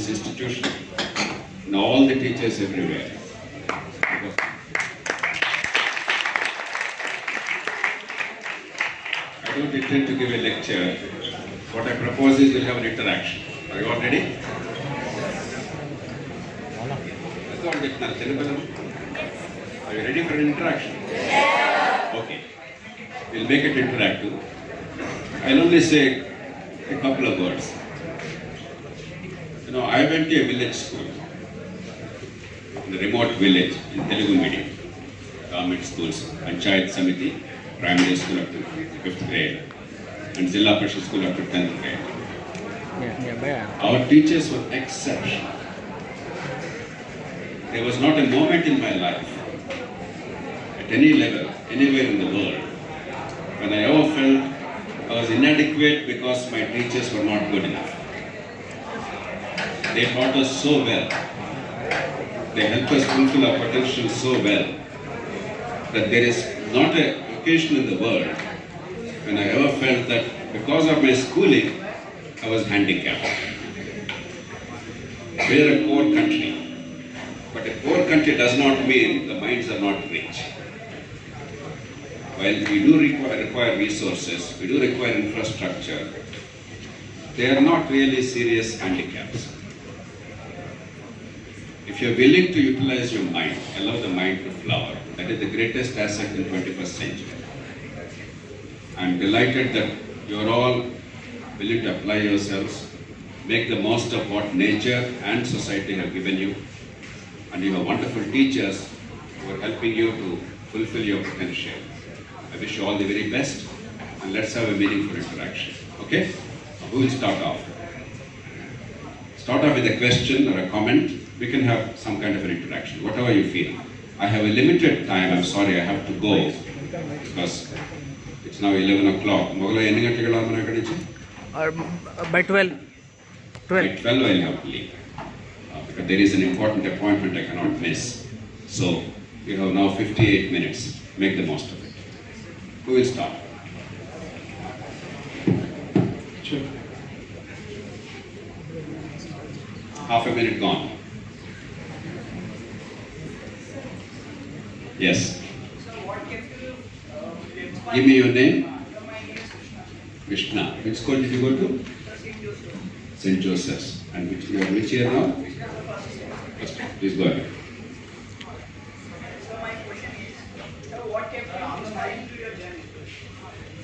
this institution and all the teachers everywhere. I don't intend to give a lecture. What I propose is we'll have an interaction. Are you all ready? Are you ready for an interaction? Okay. We'll make it interactive. I'll only say a couple of words. I went to a village school, in a remote village in Telugu medium, government schools, Panchayat Samiti, primary school up to 5th grade, and Zilla Parishad school up to 10th grade. Our teachers were exceptional. There was not a moment in my life, at any level, anywhere in the world, when I ever felt I was inadequate because my teachers were not good enough. They taught us so well. They helped us fulfill our potential so well that there is not an occasion in the world when I ever felt that because of my schooling, I was handicapped. We are a poor country, but a poor country does not mean the minds are not rich. While we do require resources, we do require infrastructure, they are not really serious handicaps. If you are willing to utilize your mind, allow the mind to flower, that is the greatest asset in 21st century. I am delighted that you are all willing to apply yourselves, make the most of what nature and society have given you, and you have wonderful teachers who are helping you to fulfill your potential. I wish you all the very best, and let's have a meaningful interaction. Okay? Who will start off? Start off with a question or a comment. We can have some kind of an interaction, whatever you feel. I have a limited time. I'm sorry, I have to go because it's now 11 o'clock. By 12. By 12 I'll have to leave. Because there is an important appointment I cannot miss. So you have now 58 minutes. Make the most of it. Who will start? Sure. Half a minute gone. Yes. Give me your name. Krishna. Which school did you go to? St. Joseph's. And which year now? Please go ahead. So my question is, what kept you inspired to your journey?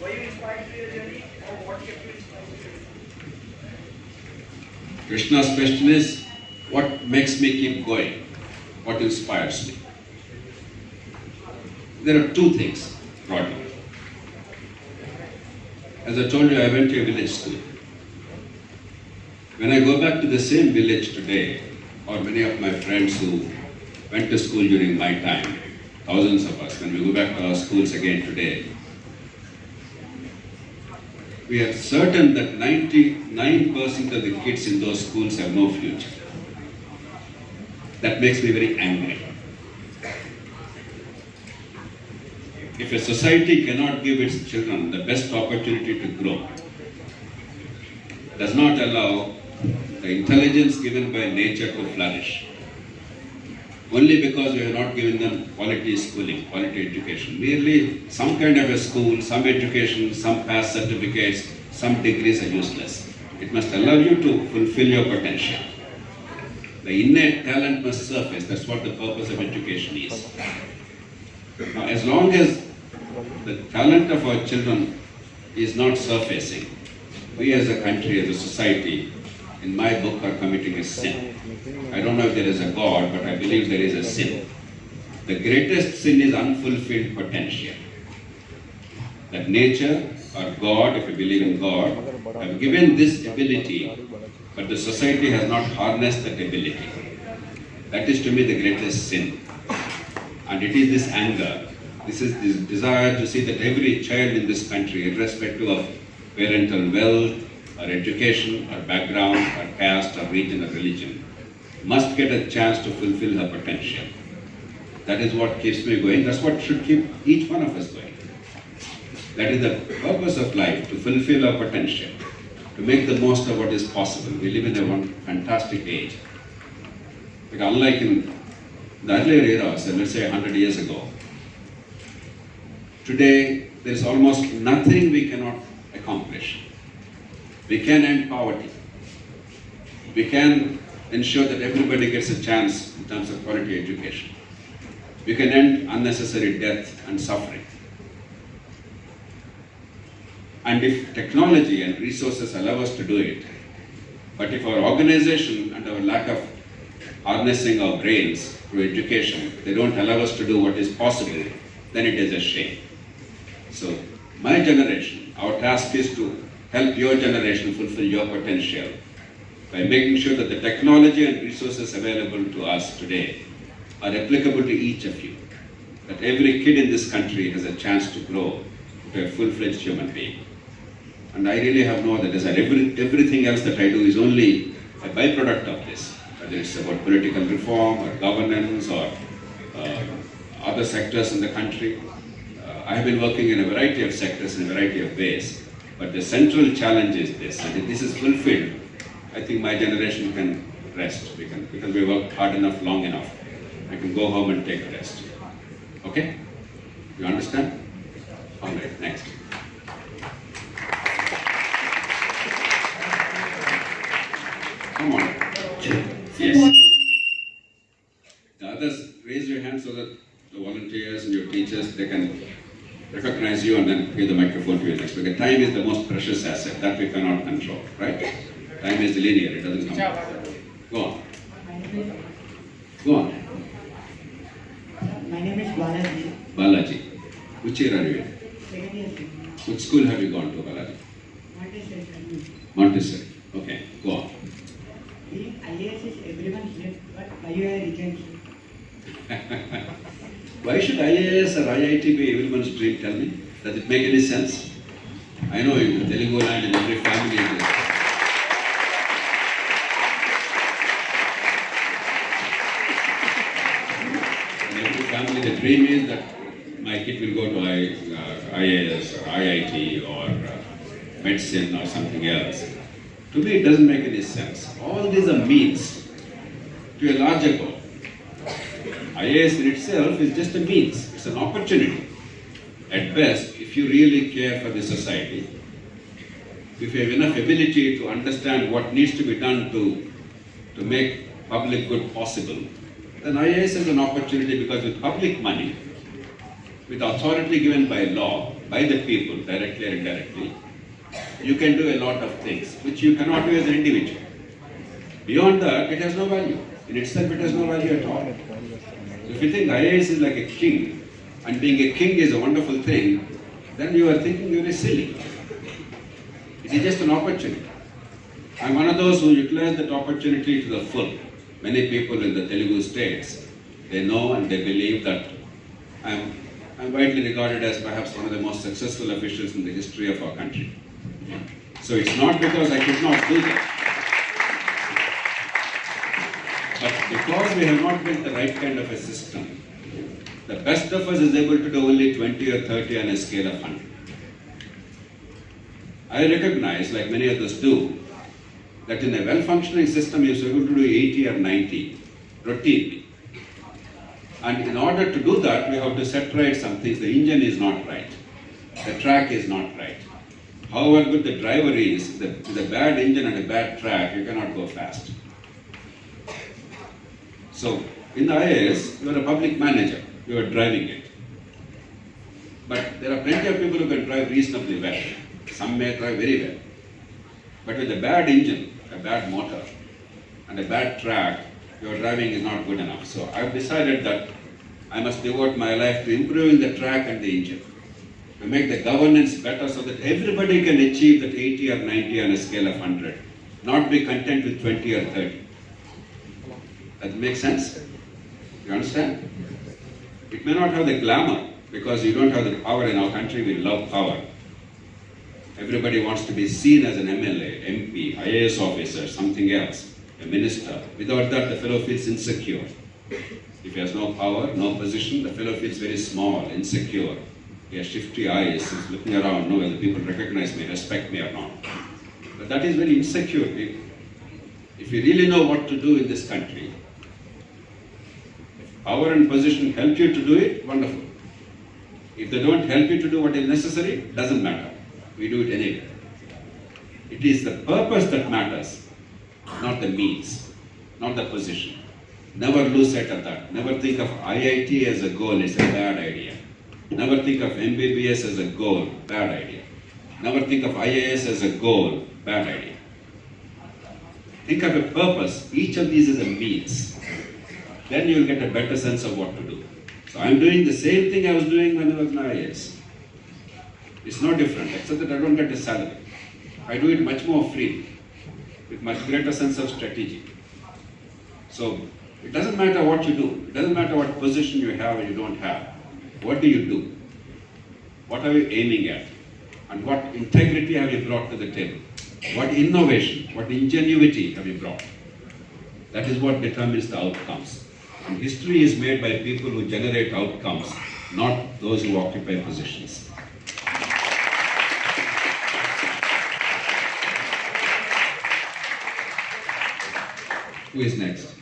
Were you inspired to your journey, or what kept you inspired to your journey? Krishna's question is, what makes me keep going? What inspires me? There are two things, broadly. As I told you, I went to a village school. When I go back to the same village today, or many of my friends who went to school during my time, thousands of us, when we go back to our schools again today, we are certain that 99% of the kids in those schools have no future. That makes me very angry. If a society cannot give its children the best opportunity to grow, does not allow the intelligence given by nature to flourish, only because we have not given them quality schooling, quality education, merely some kind of a school, some education, some pass certificates, some degrees are useless. It must allow you to fulfill your potential. The innate talent must surface. That's what the purpose of education is. Now, as long as the talent of our children is not surfacing, we as a country, as a society, in my book, are committing a sin. I don't know if there is a God, but I believe there is a sin. The greatest sin is unfulfilled potential. That nature or God, if you believe in God, have given this ability, but the society has not harnessed that ability. That is to me the greatest sin. And it is this anger, this is this desire to see that every child in this country, irrespective of parental wealth, or education, or background, or caste, or region, or religion, must get a chance to fulfill her potential. That is what keeps me going. That's what should keep each one of us going. That is the purpose of life, to fulfill our potential. to make the most of what is possible. We live in a one fantastic age. Like unlike in the earlier era, so let's say 100 years ago, today there is almost nothing we cannot accomplish. We can end poverty. We can ensure that everybody gets a chance in terms of quality education. We can end unnecessary death and suffering. And if technology and resources allow us to do it, but if our organization and our lack of harnessing our brains through education, they don't allow us to do what is possible, then it is a shame. So my generation, our task is to help your generation fulfill your potential by making sure that the technology and resources available to us today are applicable to each of you. That every kid in this country has a chance to grow to a full-fledged human being. And I really have no other desire. Everything else that I do is only a byproduct of this. Whether it's about political reform or governance or other sectors in the country. I have been working in a variety of sectors in a variety of ways. But the central challenge is this. And if this is fulfilled, I think my generation can rest. Because we worked hard enough, long enough. I can go home and take rest. Okay? You understand? All right, next. Come on. Yes. The others, raise your hand so that the volunteers and your teachers, they can recognize you and then give the microphone to you next. Because time is the most precious asset that we cannot control, right? Time is linear, it doesn't come back. Go on. Go on. My name is Balaji. Balaji. Which year are you in? Second year. Which school have you gone to, Balaji? Montessori. Montessori. Okay, go on. Being IAS is everyone's dream, but why you are rejected? Why should IAS or IIT be everyone's dream? Tell me. Does it make any sense? I know in Telugu land in every family in every family the dream is that my kid will go to IAS or IIT or medicine or something else. To me, it doesn't make any sense. All these are means to a larger goal. IAS in itself is just a means. It's an opportunity. At best, if you really care for the society, if you have enough ability to understand what needs to be done to make public good possible, then IAS is an opportunity because with public money, with authority given by law, by the people, directly or indirectly, you can do a lot of things which you cannot do as an individual. Beyond that, it has no value. In itself, it has no value at all. So if you think IAS is like a king, and being a king is a wonderful thing, then you are thinking very silly. It is just an opportunity. I'm one of those who utilize that opportunity to the full. Many people in the Telugu states, they know and they believe that I'm widely regarded as perhaps one of the most successful officials in the history of our country. So it's not because I could not do that, but because we have not built the right kind of a system. The best of us is able to do only 20 or 30 on a scale of 100. I recognize, like many others do, that in a well-functioning system you're able to do 80 or 90 routinely. And in order to do that, we have to set right some things. The engine is not right. The track is not right. However good the driver is, with a bad engine and a bad track, you cannot go fast. So, in the IAS, you are a public manager. You are driving it. But there are plenty of people who can drive reasonably well. Some may drive very well. But with a bad engine, a bad motor, and a bad track, your driving is not good enough. So I've decided that I must devote my life to improving the track and the engine, to make the governance better so that everybody can achieve that 80 or 90 on a scale of 100, not be content with 20 or 30. That makes sense? You understand? It may not have the glamour, because you don't have the power in our country. We love power. Everybody wants to be seen as an MLA, MP, IAS officer, something else, a minister. Without that, the fellow feels insecure. If he has no power, no position, the fellow feels very small, insecure. He has shifty eyes, he's looking around, no, whether people recognize me, respect me or not. But that is very insecure. If you really know what to do in this country, if power and position help you to do it, wonderful. If they don't help you to do what is necessary, doesn't matter. We do it anyway. It is the purpose that matters, not the means, not the position. Never lose sight of that. Never think of IIT as a goal, it's a bad idea. Never think of MBBS as a goal, bad idea. Never think of IAS as a goal, bad idea. Think of a purpose. Each of these is a means. Then you will get a better sense of what to do. So I am doing the same thing I was doing when I was in IAS. It's no different, except that I don't get a salary. I do it much more freely, with much greater sense of strategy. So it doesn't matter what you do. It doesn't matter what position you have or you don't have. What do you do? What are you aiming at? And what integrity have you brought to the table? What innovation, what ingenuity have you brought? That is what determines the outcomes. And history is made by people who generate outcomes, not those who occupy positions. Who is next?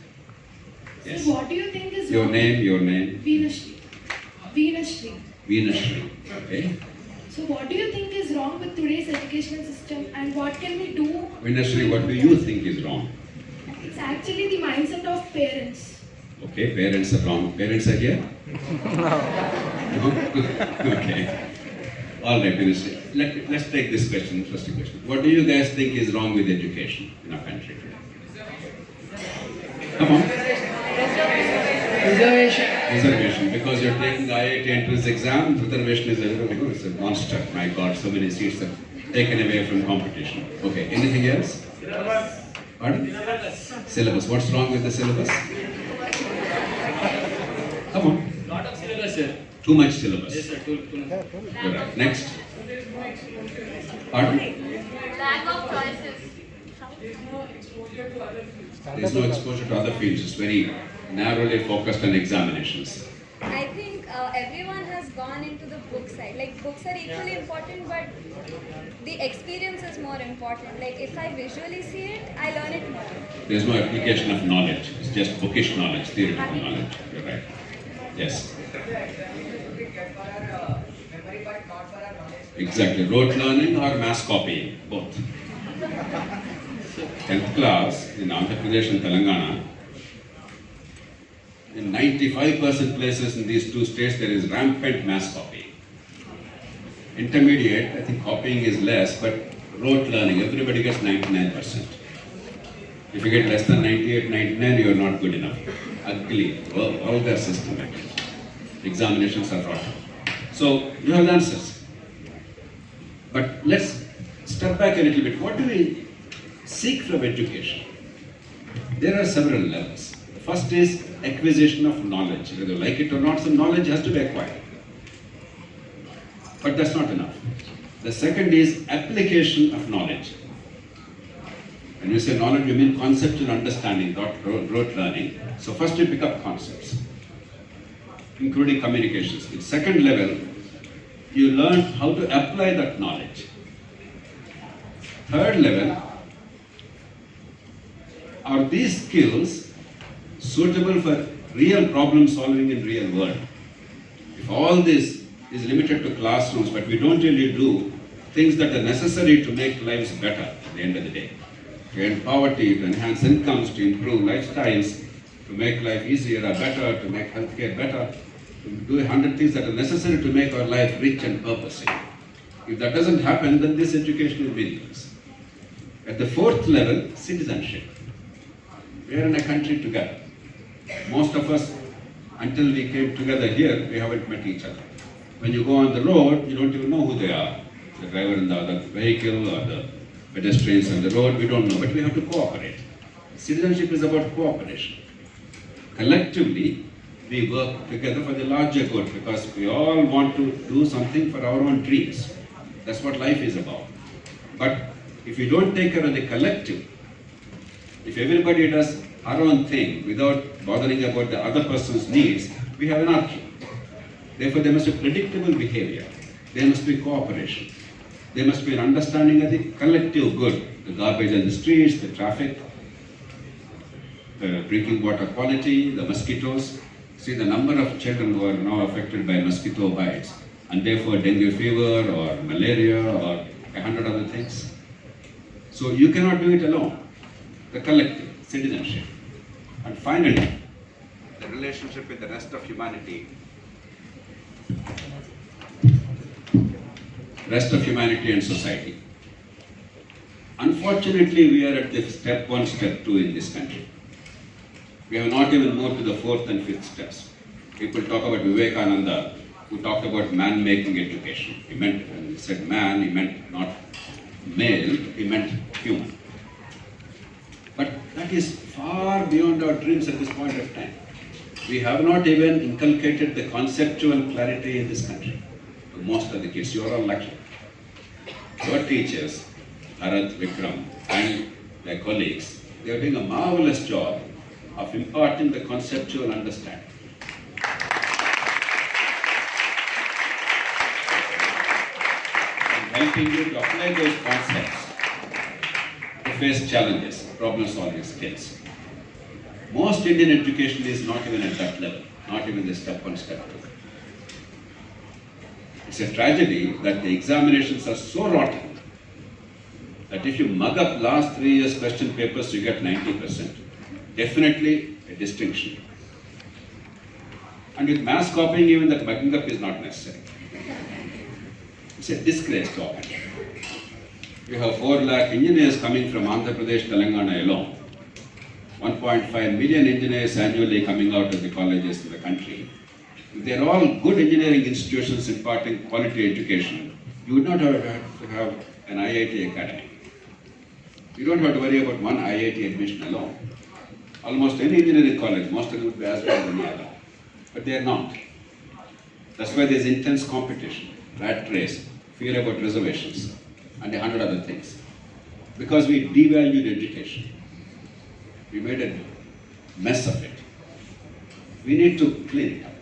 Yes. So what do you think is Your wrong? name? Venushree. Venushree. Venushree. Okay. So what do you think is wrong with today's educational system and what can we do? Venushree, what do you think is wrong? It's actually the mindset of parents. Okay, parents are wrong. Parents are here? No. Okay. All right, Venushree. Let's take this question, interesting question. What do you guys think is wrong with education in our country today? Come on. Reservation. Because you're taking the IIT entrance exam, reservation is it's a monster. My God, so many seats are taken away from competition. Okay, anything else? Syllabus. Pardon? Syllabus. What's wrong with the syllabus? Come on. Lot of syllabus, sir. Too much syllabus. Yes, sir. Too much. You're right. Next. Pardon? Lack of choices. There is no exposure to other fields. It's very narrowly focused on examinations. I think everyone has gone into the book side. Like books are equally important, but the experience is more important. Like if I visually see it, I learn it more. There is no application of knowledge. It's just bookish knowledge, theoretical knowledge. You're right. Yes. Exactly. Rote learning or mass copying, both. 10th class in Andhra Pradesh and Telangana, in 95% places in these two states there is rampant mass copying. Intermediate, I think copying is less, but rote learning, everybody gets 99%. If you get less than 98, 99, you are not good enough. Ugly, vulgar system actually. Examinations are rotten. So you have answers. But let's step back a little bit. What do we seek from education? There are several levels. The first is acquisition of knowledge. Whether you like it or not, some knowledge has to be acquired. But that's not enough. The second is application of knowledge. When you say knowledge, you mean conceptual understanding, not rote learning. So first you pick up concepts, including communications. In second level, you learn how to apply that knowledge. Third level, are these skills suitable for real problem solving in real world? If all this is limited to classrooms, but we don't really do things that are necessary to make lives better at the end of the day, to end poverty, to enhance incomes, to improve lifestyles, to make life easier or better, to make healthcare better, to do 100 things that are necessary to make our life rich and purposeful. If that doesn't happen, then this education is meaningless. At the fourth level, citizenship. We are in a country together. Most of us, until we came together here, we haven't met each other. When you go on the road, you don't even know who they are. The driver in the other vehicle or the pedestrians on the road, we don't know, but we have to cooperate. Citizenship is about cooperation. Collectively, we work together for the larger good because we all want to do something for our own dreams. That's what life is about. But if you don't take care of the collective, if everybody does our own thing without bothering about the other person's needs, we have anarchy. Therefore, there must be predictable behavior. There must be cooperation. There must be an understanding of the collective good The garbage on the streets, the traffic, the drinking water quality, the mosquitoes. See the number of children who are now affected by mosquito bites, and therefore dengue fever or malaria or 100 other things. So you cannot do it alone. The collective, citizenship. And finally, the relationship with the rest of humanity. Rest of humanity and society. Unfortunately, we are at the step 1, step 2 in this country. We have not even moved to the 4th and 5th steps. People talk about Vivekananda, who talked about man-making education. He meant, when he said man, he meant not male, he meant human. But that is far beyond our dreams at this point of time. We have not even inculcated the conceptual clarity in this country. To most of the kids, you are all lucky. Your teachers, Bharat, Vikram, and their colleagues, they are doing a marvelous job of imparting the conceptual understanding. And helping you to apply those concepts to face challenges, problem-solving skills. Most Indian education is not even at that level, not even the step 1, step 2. It's a tragedy that the examinations are so rotten that if you mug up last 3 years' question papers, you get 90%. Definitely a distinction. And with mass copying, even that mugging up is not necessary. It's a disgrace to our country. We have 4 lakh engineers coming from Andhra Pradesh, Telangana alone. 1.5 million engineers annually coming out of the colleges in the country. If they are all good engineering institutions imparting quality education, you would not have to have an IIT academy. You don't have to worry about one IIT admission alone. Almost any engineering college, most of them would be as well as any other. But they are not. That's why there is intense competition, rat race, fear about reservations, and 100 other things. Because we devalued education. We made a mess of it. We need to clean it up.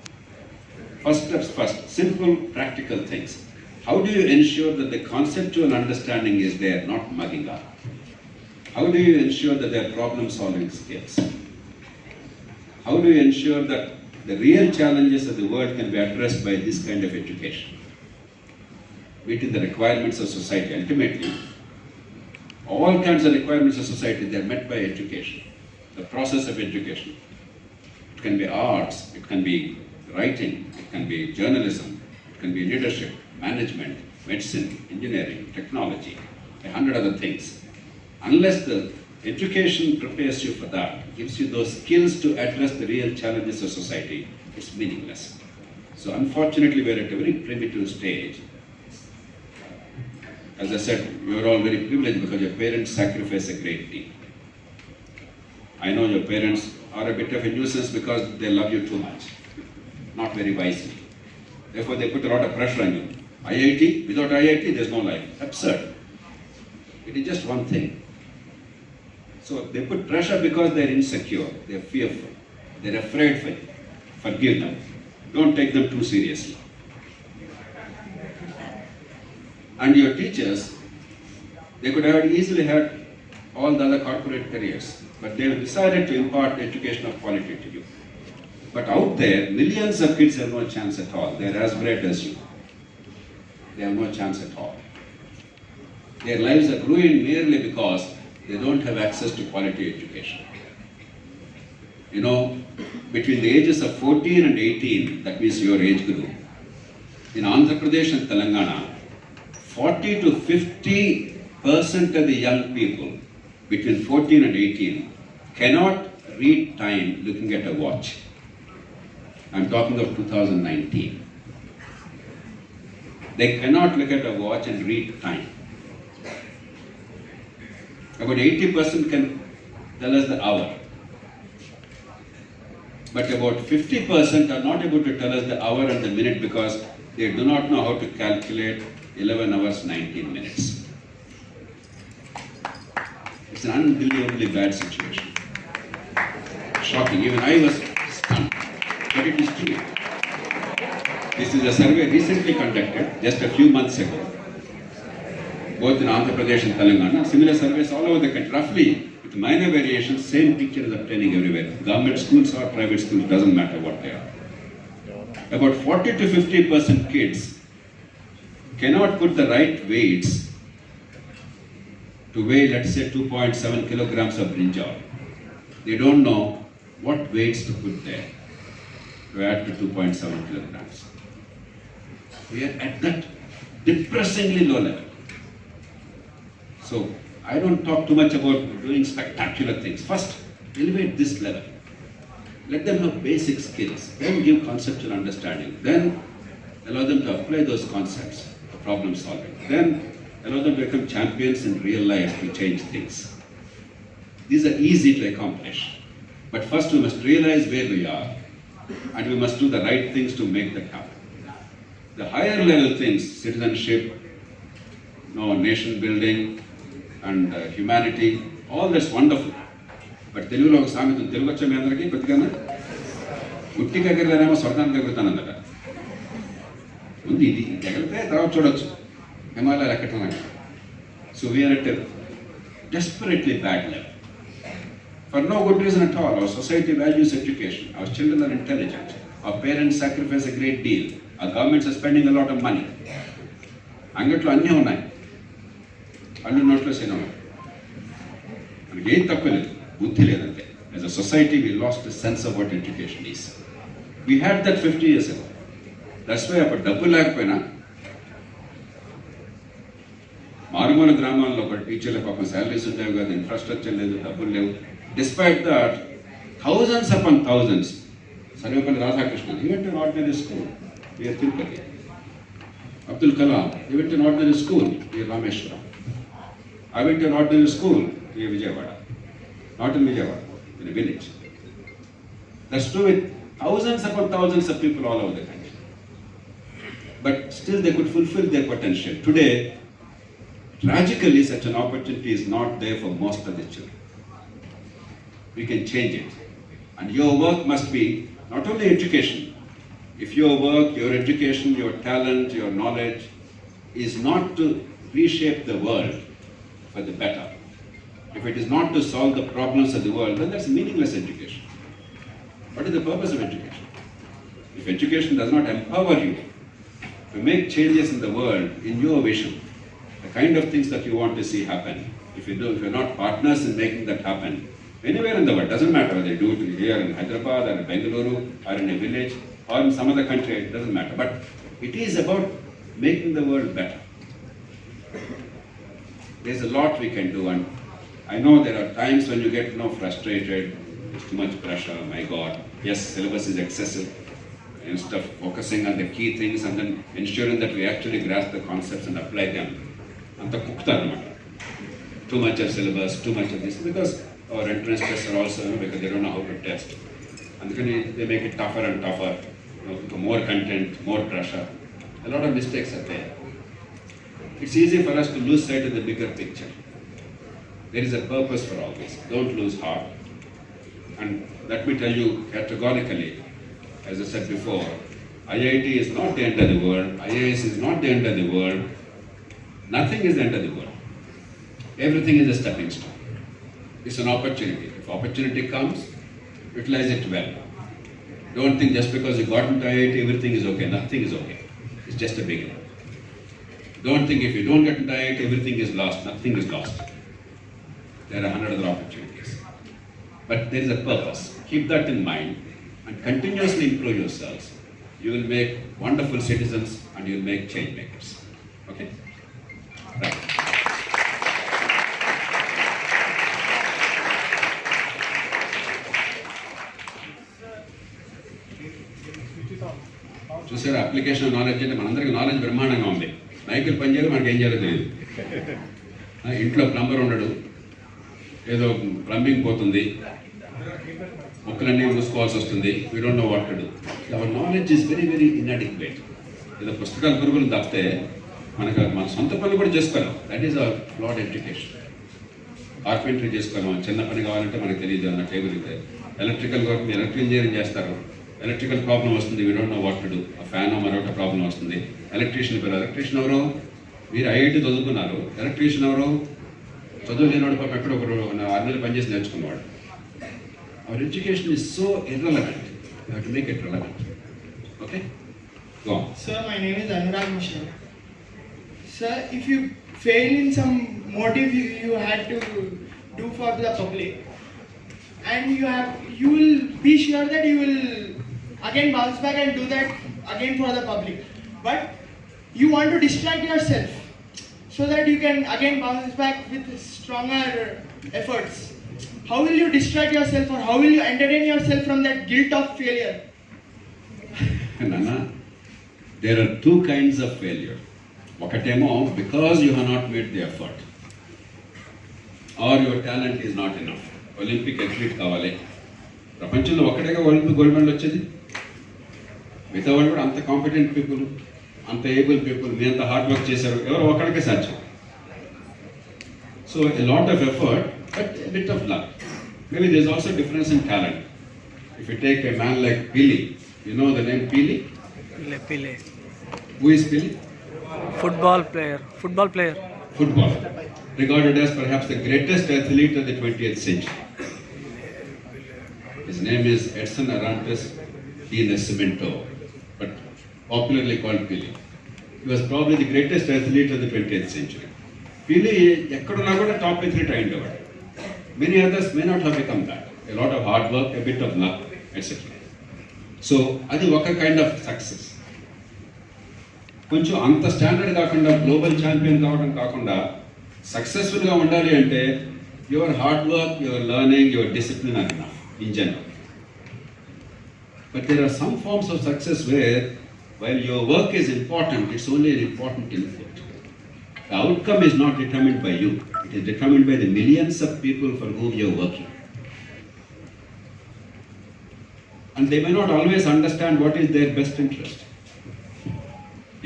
First steps first, simple, practical things. How do you ensure that the conceptual understanding is there, not mugging up? How do you ensure that there are problem-solving skills? How do you ensure that the real challenges of the world can be addressed by this kind of education? Meeting the requirements of society. Ultimately, all kinds of requirements of society, they are met by education. The process of education. It can be arts, it can be writing, it can be journalism, it can be leadership, management, medicine, engineering, technology, 100 other things. Unless the education prepares you for that, gives you those skills to address the real challenges of society, it's meaningless. So unfortunately, we're at a very primitive stage. As I said, you're all very privileged because your parents sacrifice a great deal. I know your parents are a bit of a nuisance because they love you too much, not very wisely. Therefore, they put a lot of pressure on you. IIT, without IIT, there's no life. Absurd. It is just one thing. So they put pressure because they're insecure, they're fearful, they're afraid for you. Forgive them. Don't take them too seriously. And your teachers, they could have easily had all the other corporate careers, but they have decided to impart education of quality to you. But out there, millions of kids have no chance at all. They're as bright as you. They have no chance at all. Their lives are ruined merely because they don't have access to quality education. You know, between the ages of 14 and 18, that means your age group, in Andhra Pradesh and Telangana, 40 to 50% of the young people between 14 and 18 cannot read time looking at a watch. I'm talking of 2019. They cannot look at a watch and read time. About 80% can tell us the hour. But about 50% are not able to tell us the hour and the minute because they do not know how to calculate 11 hours, 19 minutes. It's an unbelievably bad situation. Shocking. Even I was stunned. But it is true. This is a survey recently conducted, just a few months ago. both in Andhra Pradesh and Telangana. Similar surveys all over the country, roughly with minor variations, same picture is obtaining everywhere. Government schools or private schools, doesn't matter what they are. About 40 to 50% kids cannot put the right weights to weigh, let's say, 2.7 kilograms of brinjal. They don't know what weights to put there to add to 2.7 kilograms. We are at that depressingly low level. So I don't talk too much about doing spectacular things. First, elevate this level. Let them have basic skills, then give conceptual understanding, then allow them to apply those concepts to problem solving, then allow them to become champions in real life to change things. These are easy to accomplish, but first we must realize where we are and we must do the right things to make that happen. The higher level things, citizenship, nation building and humanity, all that's wonderful. But తెలుగులో ఒక సామెత తెలుగు వచ్చే మీ అందరికీ కొద్దిగానే గుట్టికి ఎగరలేనేమో స్వర్గానికి ఎగురుతానన్నట. ముందు ఇది ఎగిరితే తర్వాత చూడొచ్చు హిమాలయాలు ఎక్కటం. So we are at desperately bad level. For no good reason at all. Our society values education. Our children are intelligent. Our parents sacrifice a great deal. Our governments are spending a lot of money. అంగట్లో అన్నీ ఉన్నాయి, అన్ని నోట్లో cinema. మనకి ఏం తక్కువ లేదు, బుద్ధి లేదంటే. As a society we lost the sense of what education is. We had that 50 years ago. That's why అప్పుడు డబ్బు లేకపోయినా మారుమూల గ్రామాల్లో ఒక టీచర్ల పాపం శాలరీస్ ఉండేవి కాదు, ఇన్ఫ్రాస్ట్రక్చర్ లేదు, డబ్బులు లేవు. Despite that, thousands upon thousands. Sarvepalli Radhakrishnan, he went to an ordinary school near Tirupati. Abdul Kalam, he went to an ordinary school near Rameshwaram. I went to an ordinary school near Vijayawada. Not in Vijayawada, in a village. That's true with thousands upon thousands of people all over the country. But still they could fulfill their potential. Today, tragically, such an opportunity is not there for most of the children. We can change it. And your work must be not only education. If your work, your education, your talent, your knowledge is not to reshape the world for the better, if it is not to solve the problems of the world, then that's meaningless education. What is the purpose of education? If education does not empower you to make changes in the world in your vision, the kind of things that you want to see happen, if you're not partners in making that happen, anywhere in the world, doesn't matter whether you do it here in Hyderabad or in Bengaluru or in a village or in some other country, it doesn't matter. But it is about making the world better. There's a lot we can do, and I know there are times when you get frustrated, there's too much pressure, my God, yes, syllabus is excessive. Instead of focusing on the key things and then ensuring that we actually grasp the concepts and apply them, anta kukta too much of syllabus, too much of this, because our entrance tests are also, because they don't know how to test. And they make it tougher and tougher, more content, more pressure. A lot of mistakes are there. It's easy for us to lose sight of the bigger picture. There is a purpose for all this. Don't lose heart. And let me tell you categorically, as I said before, IIT is not the end of the world. IIS is not the end of the world. Nothing is the end of the world. Everything is a stepping stone. It's an opportunity. If opportunity comes, utilize it well. Don't think just because you got into IIT, everything is okay. Nothing is okay. It's just a beginning. Don't think if you don't get into IIT, everything is lost. Nothing is lost. There are 100 other opportunities. But there is a purpose. Keep that in mind and continuously improve yourselves. You will make wonderful citizens and you will make change makers. Okay? Right. చూసారా, application knowledge అంటే మనందరికీ knowledge బ్రహ్మాండంగా ఉంది. Michael పని చేయాలి, మనకి ఏం చేయాలో తెలియదు. ఇంట్లో ప్లంబర్ ఉండడు, ఏదో ప్లంబింగ్ పోతుంది, మొక్కలన్నీ మూసుకోవాల్సి వస్తుంది. We don't know what to do. Our knowledge is very very inadequate. ఏదో పుస్తకాల పురుగులు తప్పితే మన సొంత పనులు కూడా చేసుకోలేం. That is our flawed education. Carpentry చేసుకోలేం, చిన్న పని కావాలంటే మనకు తెలియదు అన్న టేబుల్ ಇದೆ. ఎలక్ట్రికల్ వర్క్ మీరు ఎలక్ట్రికల్ ఇంజనీరింగ్ చేస్తారు, ఎలక్ట్రికల్ ప్రాబ్లం వస్తుంది, we don't know what to do. ఆ ఫ్యాన్ మరొక ప్రాబ్లం వస్తుంది, ఎలక్ట్రీషియన్ ఎవరు మీరు ఐఐటి చదువుకున్నారు, ఎలక్ట్రీషియన్ ఎవరు చదువు లేనివాడు పాపం ఎక్కడ ఒకరు 6 నెలలు పనిచేసి నేర్చుకున్నవాడు. Our education is so irrelevant. You have to make it relevant. Okay, go on. Sir, my name is Anurag Mishra. Sir, if you fail in some motive you had to do for the public, and you will be sure that you will again bounce back and do that again for the public. But you want to distract yourself so that you can again bounce back with stronger efforts. How will you distract yourself, or how will you entertain yourself from that guilt of failure? Nana, there are two kinds of failure. ఒకటేమో because you have not made the effort or your talent is not enough. Olympic athlete కావాలి, ప్రపంచంలో ఒక్కడేగా Olympic gold medal వచ్చేది. మిగతా వాళ్ళు కూడా అంత competent people, అంత able people, మీ అంత హార్డ్ వర్క్ చేశారు, ఎవరో ఒక్కడికే సాధ్యం. So a lot of effort but a bit of luck. Maybe there is also difference in talent. If you take a man like Pele, you know the name Pele? Pele. Who is Pele? Football player. Football. Regarded as perhaps the greatest athlete of the 20th century. His name is Edson Arantes Di Nascimento, but popularly called Pele. He was probably the greatest athlete of the 20th century. Pele, ekkaduna kuda top athlete ayindavaru. Many others may not have become that. A lot of hard work, a bit of luck, etc. So, adi oka kind of success. కొంచెం అంత standard కాకుండా global champion కావడం కాకుండా సక్సెస్ఫుల్గా ఉండాలి అంటే your hard work, your learning, your discipline are enough in general. But there are some forms of success where while your work is important, it's only an important input. The outcome is not determined by you, it is determined by the millions of people for whom you are working. And they may not always understand what is their best interest.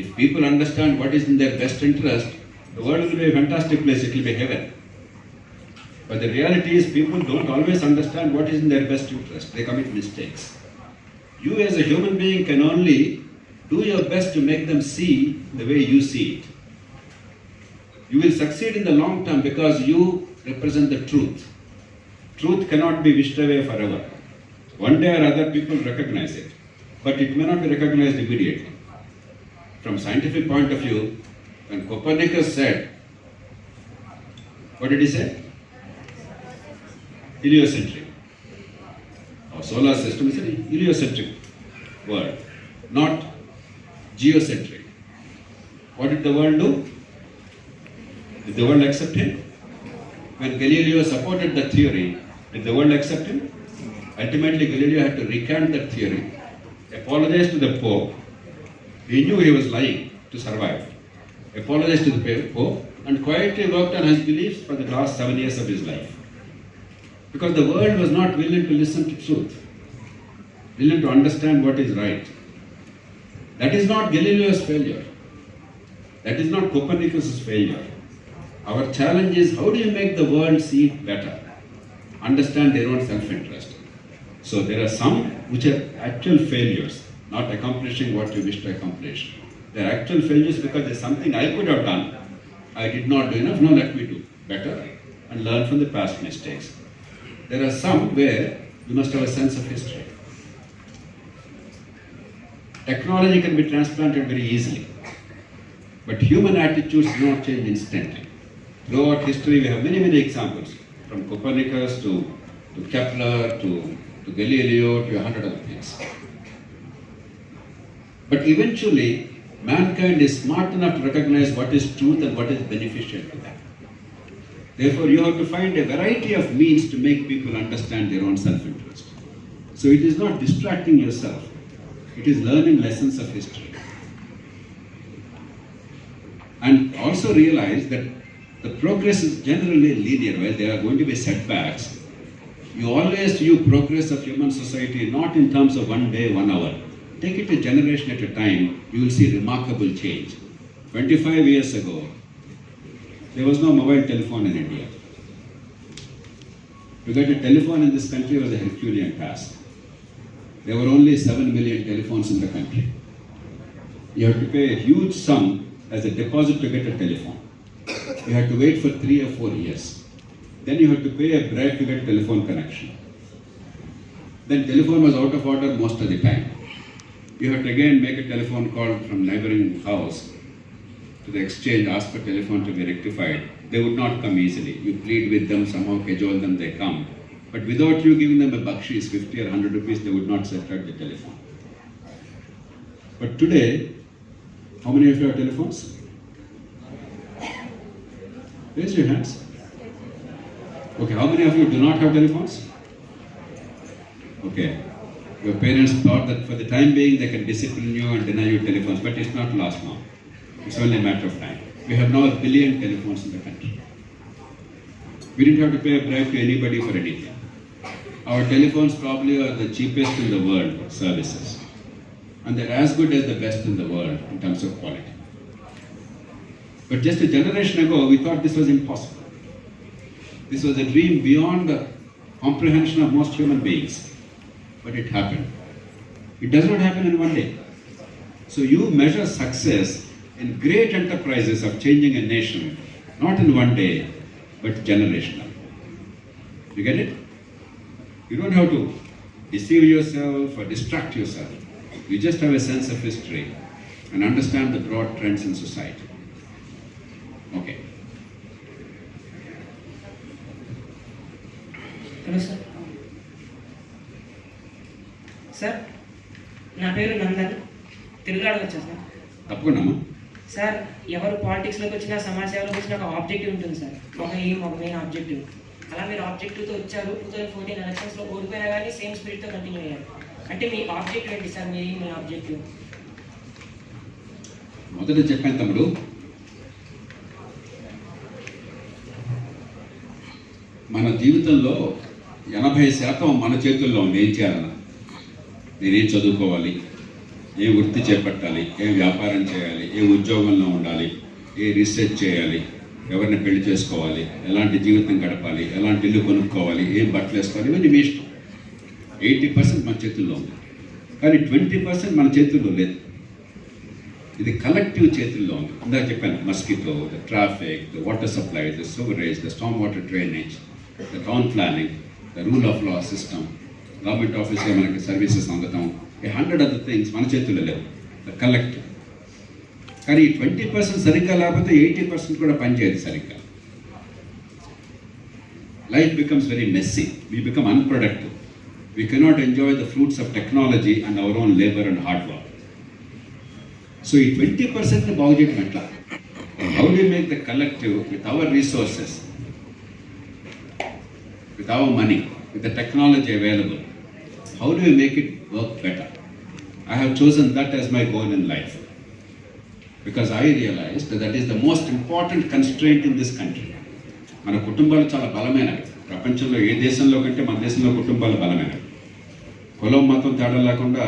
If people understand what is in their best interest, the world will be a fantastic place, it will be heaven. But the reality is people don't always understand what is in their best interest. They commit mistakes. You as a human being can only do your best to make them see the way you see it. You will succeed in the long term because you represent the truth. Truth cannot be wished away forever. One day or other people recognize it, but it may not be recognized immediately. From scientific point of view, when Copernicus said, what did he say? Heliocentric. Our solar system is an heliocentric world, not geocentric. What did the world do? Did the world accept him? When Galileo supported the theory, did the world accept him? Ultimately, Galileo had to recant that theory, apologize to the Pope. He knew he was lying to survive. Apologized to the Pope and quietly worked on his beliefs for the last 7 years of his life. Because the world was not willing to listen to truth, willing to understand what is right. That is not Galileo's failure. That is not Copernicus' failure. Our challenge is, how do you make the world see it better, understand their own self-interest? So there are some which are actual failures, not accomplishing what you wish to accomplish. They are actual failures because there is something I could have done, I did not do enough, now let me do better and learn from the past mistakes. There are some where you must have a sense of history. Technology can be transplanted very easily, but human attitudes do not change instantly. Throughout history we have many, many examples, from Copernicus to Kepler to Galileo to 100 other things. But eventually, mankind is smart enough to recognize what is truth and what is beneficial to them. Therefore, you have to find a variety of means to make people understand their own self-interest. So it is not distracting yourself, it is learning lessons of history. And also realize that the progress is generally linear. While there are going to be setbacks, you always view progress of human society not in terms of 1 day, 1 hour. Take it a generation at a time, you will see remarkable change. 25 years ago, there was no mobile telephone in India. To get a telephone in this country was a Herculean task. There were only 7 million telephones in the country. You have to pay a huge sum as a deposit to get a telephone. You had to wait for 3 or 4 years. Then you had to pay a bribe to get telephone connection. Then telephone was out of order most of the time. You had to again make a telephone call from neighboring house to the exchange, ask for telephone to be rectified. They would not come easily. You plead with them, somehow cajole them, they come. But without you giving them a bakshees, 50 or 100 rupees, they would not set out the telephone. But today, how many of you have telephones? Raise your hands. Okay, how many of you do not have telephones? Okay. Your parents thought that for the time being they can discipline you and deny you telephones, but it's not last now. It's only a matter of time. We have now 1 billion telephones in the country. We didn't have to pay a bribe to anybody for anything. Our telephones probably are the cheapest in the world services. And they're as good as the best in the world in terms of quality. But just a generation ago, we thought this was impossible. This was a dream beyond the comprehension of most human beings. But it happened. It does not happen in one day. So you measure success in great enterprises of changing a nation, not in one day, but generational. You get it? You don't have to deceive yourself or distract yourself. You just have a sense of history and understand the broad trends in society. Okay. Hello sir sir నా పేరు నందన్ తెలుగునాడు వచ్చా sir తప్పకుండా sir ఎవరు పాలిటిక్స్లోకి వచ్చినా సమాజ సేవలోకి వచ్చినా ఒక objective ఉంటుంది సార్ ఒక ఎయిమ్ ఒక మెయిన్ ఆబ్జెక్టివ్ అలా మీరు ఆబ్జెక్టివ్తో వచ్చారు 2014 ఎలక్షన్స్లో ఓడిపోయినా కానీ సేమ్ స్పిరిట్తో కంటిన్యూ అయ్యారు అంటే మీ ఆబ్జెక్టివ్ ఏంటి సార్ మీ ఆబ్జెక్టివ్ మొదట చెప్పాను తమ్ముడు మన జీవితంలో 80% మన చేతుల్లో ఉంది ఏం చేయాలన్నా నేనేం చదువుకోవాలి ఏ వృత్తి చేపట్టాలి ఏ వ్యాపారం చేయాలి ఏ ఉద్యోగంలో ఉండాలి ఏ రీసెర్చ్ చేయాలి ఎవరిని పెళ్లి చేసుకోవాలి ఎలాంటి జీవితం గడపాలి ఎలాంటి ఇల్లు కొనుక్కోవాలి ఏం బట్టలు వేసుకోవాలి ఇవన్నీ మీ ఇష్టం 80% మన చేతుల్లో ఉంది కానీ 20% మన చేతుల్లో లేదు ఇది కలెక్టివ్ చేతుల్లో ఉంది ఇందాక చెప్పాను mosquito the traffic the water supply the sewerage the storm water drainage the town planning the rule of law system government ఆఫీస్లో మనకి సర్వీసెస్ అందటం 100 other things మన చేతుల్లో లేవు ద కలెక్టివ్ కానీ 20% సరిగ్గా లేకపోతే 80% కూడా పనిచేయదు సరిగ్గా life becomes very messy we become unproductive we cannot enjoy the fruits of technology and our own labour and hard work so ఈ 20%ని బాగు చేయడం ఎట్లా how do make the collective with our resources with our money, with the technology available, how do we make it work better? I have chosen that as my goal in life because I realized that that is the most important constraint in this country. మన కుటుంబాలు చాలా బలమైనవి ప్రపంచంలో ఏ దేశంలో కంటే మన దేశంలో కుటుంబాలు బలమైనవి కులం మతం తేడా లేకుండా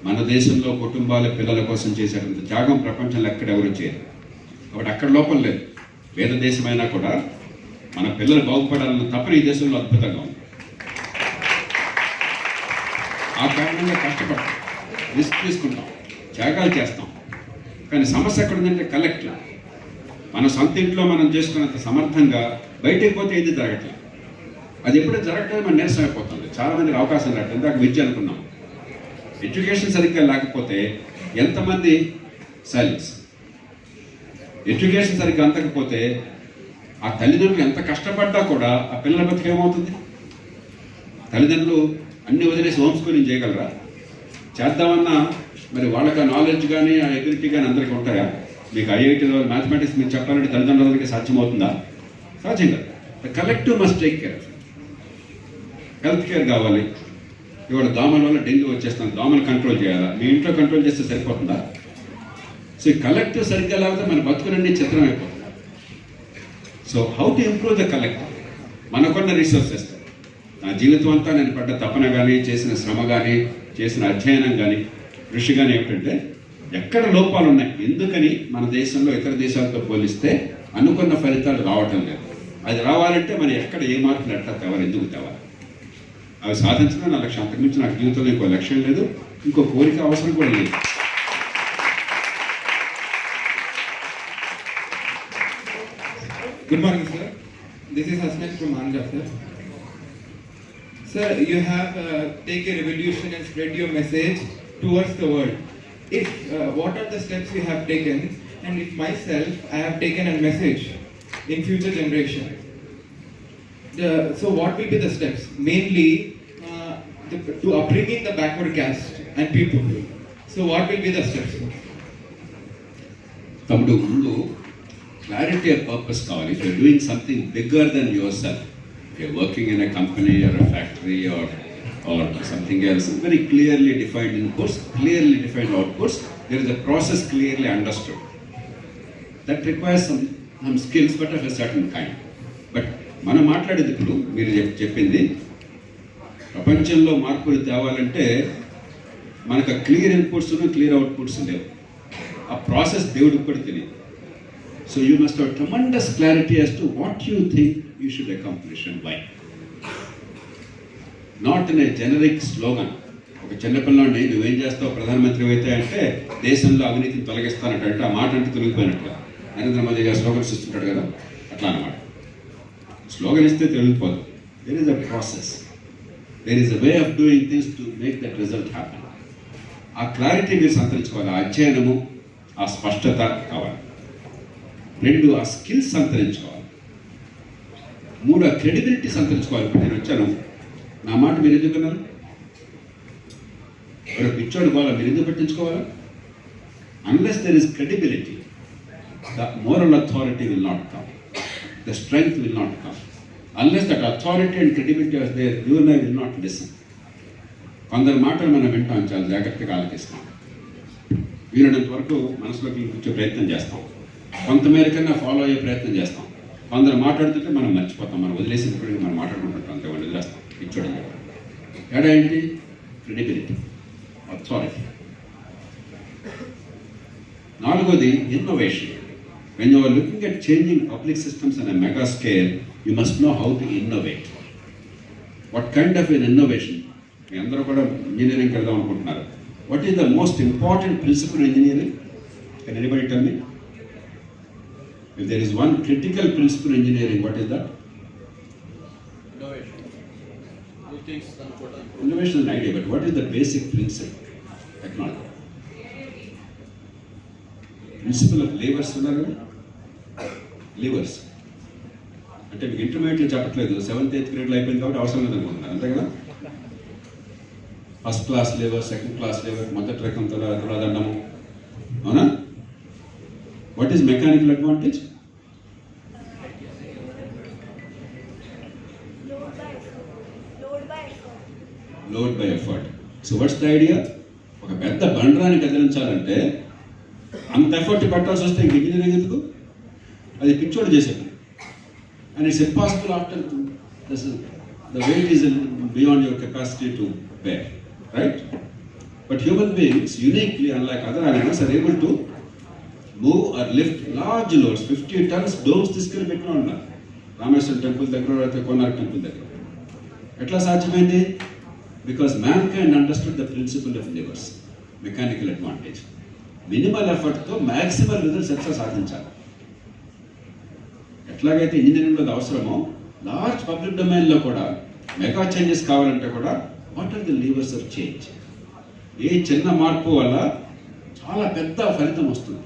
మన దేశంలో కుటుంబాల పిల్లల కోసం చేసేటంత త్యాగం ప్రపంచంలో ఎక్కడ ఎవరు చేయరు కాబట్టి అక్కడ లోపం లేదు వేద దేశమైనా కూడా మన పిల్లలు బాగుపడాలన్న తప్పని ఈ దేశంలో అద్భుతంగా ఉంది ఆ కారణంగా కష్టపడతాం రిస్క్ తీసుకుంటాం త్యాగాలు చేస్తాం కానీ సమస్య ఎక్కడ ఉందంటే కలెక్టివ్ మన సొంత ఇంట్లో మనం చేసుకున్నంత సమర్థంగా బయటకు పోతే ఏది జరగట్లేదు అది ఎప్పుడూ జరగట్లేదు మనం నీరసం అయిపోతుంది చాలామందికి అవకాశం రావట్లేదు ఇందాక విద్య అనుకున్నాం ఎడ్యుకేషన్ సరిగ్గా లేకపోతే ఎంతమంది సైలెన్స్ ఎడ్యుకేషన్ సరిగ్గా అందకపోతే ఆ తల్లిదండ్రులు ఎంత కష్టపడ్డా కూడా ఆ పిల్లల బతుకు ఏమవుతుంది తల్లిదండ్రులు అన్ని వదిలేసి హోమ్ స్కూలింగ్ చేయగలరా చేద్దామన్నా మరి వాళ్ళకి ఆ నాలెడ్జ్ కానీ ఆ ఎబిలిటీ కానీ అందరికీ ఉంటాయా మీకు ఐఐటీలో మ్యాథమెటిక్స్ మీరు చెప్పాలంటే తల్లిదండ్రులకి సాధ్యమవుతుందా సాధ్యం కదా the collective must take care health care కావాలి ఇవాళ దోమల వల్ల డెంగ్యూ వచ్చేస్తాను దోమలు కంట్రోల్ చేయాలా మీ ఇంట్లో కంట్రోల్ చేస్తే సరిపోతుందా సో ఈ కలెక్టివ్ సరిగ్గా లేకపోతే మన బతుకులన్నీ చిత్రం అయిపోతుంది so how to improve the collective మనకున్న రిసోర్సెస్ నా జీవితం అంతా నేను పడ్డ తపన కానీ చేసిన శ్రమ కానీ చేసిన అధ్యయనం కానీ కృషి కానీ ఏమిటంటే ఎక్కడ లోపాలు ఉన్నాయి ఎందుకని మన దేశంలో ఇతర దేశాలతో పోలిస్తే అనుకున్న ఫలితాలు రావటం లేదు అది రావాలంటే మనం ఎక్కడ ఏ మార్పులు ఎట్లా తేవాలి ఎందుకు తేవాలి అవి సాధించడం నా లక్ష్యం అంతకుమించి నాకు జీవితంలో ఇంకో లక్ష్యం లేదు ఇంకో కోరిక అవసరం కూడా లేదు Good morning, sir. This is Hasnan from Andhra, sir. Sir, you have take a revolution and spread your message towards the world. If what are the steps you have taken, and if myself I have taken a message in future generation. So what will be the steps? Mainly to upbringing the backward caste and people. So what will be the steps? తమ్ముడు ముందు clarity of purpose కావాలి. If you're doing something bigger then yourself, you're working in a company or a factory or something else, very clearly defined inputs, clearly defined outputs, there is a process clearly understood. That requires some skills, but of a certain kind. But మనం మాట్లాడేది ఇప్పుడు మీరు చెప్పింది ప్రపంచంలో మార్పులు తేవాలంటే మనకు clear inputs clear outputs లేవు. ఆ ప్రాసెస్ దేవుడికి కూడా తెలియదు. So you must have tremendous clarity as to what you think you should accomplish and why. Not in a generic slogan. ఒక చిన్నపిల్లాడిని నువ్వేం చేస్తావు ప్రధానమంత్రి అయితే అంటే దేశంలో అవినీతిని తొలగిస్తానంటే ఆ మాట అంటే తొలగిపోయినట్టుగా నరేంద్ర మోదీ గారు స్లోగన్స్ ఇస్తుంటాడు కదా, అట్లా అన్నమాట. స్లోగన్ ఇస్తే తొలగిపోదు. There is a process, there is a way of doing things to make that result happen. ఆ క్లారిటీ మీరు సంతరించుకోవాలి, ఆ అధ్యయనము, ఆ స్పష్టత కావాలి. 2, ఆ స్కిల్స్ సంతరించుకోవాలి. 3, ఆ క్రెడిబిలిటీ సంతరించుకోవాలి. ఇప్పుడు నేను వచ్చాను, నా మాట మీరు ఎందుకున్నారు? ఒక పిచ్చోడు పోవాలా, మీరు ఎందుకు పట్టించుకోవాలా? Unless there is credibility, the moral authority will not come, the strength will not come. Unless that authority and credibility are there, you and I will not listen. కొందరు మాటలు మనం వింటాం, చాలా జాగ్రత్తగా ఆలోచిస్తాం, వీలైనంత వరకు మనసులోకి కూర్చో ప్రయత్నం చేస్తాం, కొంతమేరకన్నా ఫాలో అయ్యే ప్రయత్నం చేస్తాం. కొందరు మాట్లాడుతుంటే మనం మర్చిపోతాం, మనం వదిలేసినప్పటికీ మనం మాట్లాడుకుంటుంటాం, అంతే వదిలేస్తాం. ఇచ్చోడు తేడా ఏంటి? Credibility, authority. 4వది innovation. When you are looking at changing public systems on a mega scale, you must know how to innovate. What kind of an innovation? మీ అందరూ కూడా ఇంజనీరింగ్కి వెళ్దాం అనుకుంటున్నారు. What is the most important principle in engineering? Can anybody tell me? If there is one critical principle in engineering, what is that? Innovation. New things అనుకోవడం. Innovation is an idea, but what is the basic principle? Technology. Principle of levers ఉన్నారు కదా? Levers. అంటే మీకు ఇంటర్మీడియట్లో చెప్పట్లేదు, 7th 8th గ్రేడ్లో అయిపోయింది కాబట్టి అవసరం లేదనుకుంటున్నారు, అంతే కదా? ఫస్ట్ క్లాస్ లేవర్, సెకండ్ క్లాస్ లేవర్, మొదటి రకం తులాదండము, అవునా? What is mechanical advantage? Load by effort. So what's the idea? ఒక పెద్ద బండరాన్ని కదిలించాలంటే అంత ఎఫర్ట్ పెట్టాల్సి వస్తే ఇంక ఇంజనీరింగ్ ఎందుకు? అది పిచ్చోడు చేసేది. And it's impossible after the weight is beyond your capacity to bear, right? But human beings uniquely unlike other animals are able to move or lift large loads, 50 tons domes తీసుకెళ్ళి పెట్టిన ఉన్నారు Rameswaram temple దగ్గర, అయితే Konark temple దగ్గర. ఎట్లా సాధ్యమైంది? Because mankind understood the principle of levers, mechanical advantage. Minimal ఎఫర్ట్తో maximal results ఎట్లా సాధించాలి. ఎట్లాగైతే ఇంజనీరింగ్లో అవసరమో లార్జ్ పబ్లిక్ డొమైన్లో కూడా మెగా చేంజెస్ కావాలంటే కూడా what are the levers of change? ఏ చిన్న మార్పు వల్ల చాలా పెద్ద ఫలితం వస్తుంది.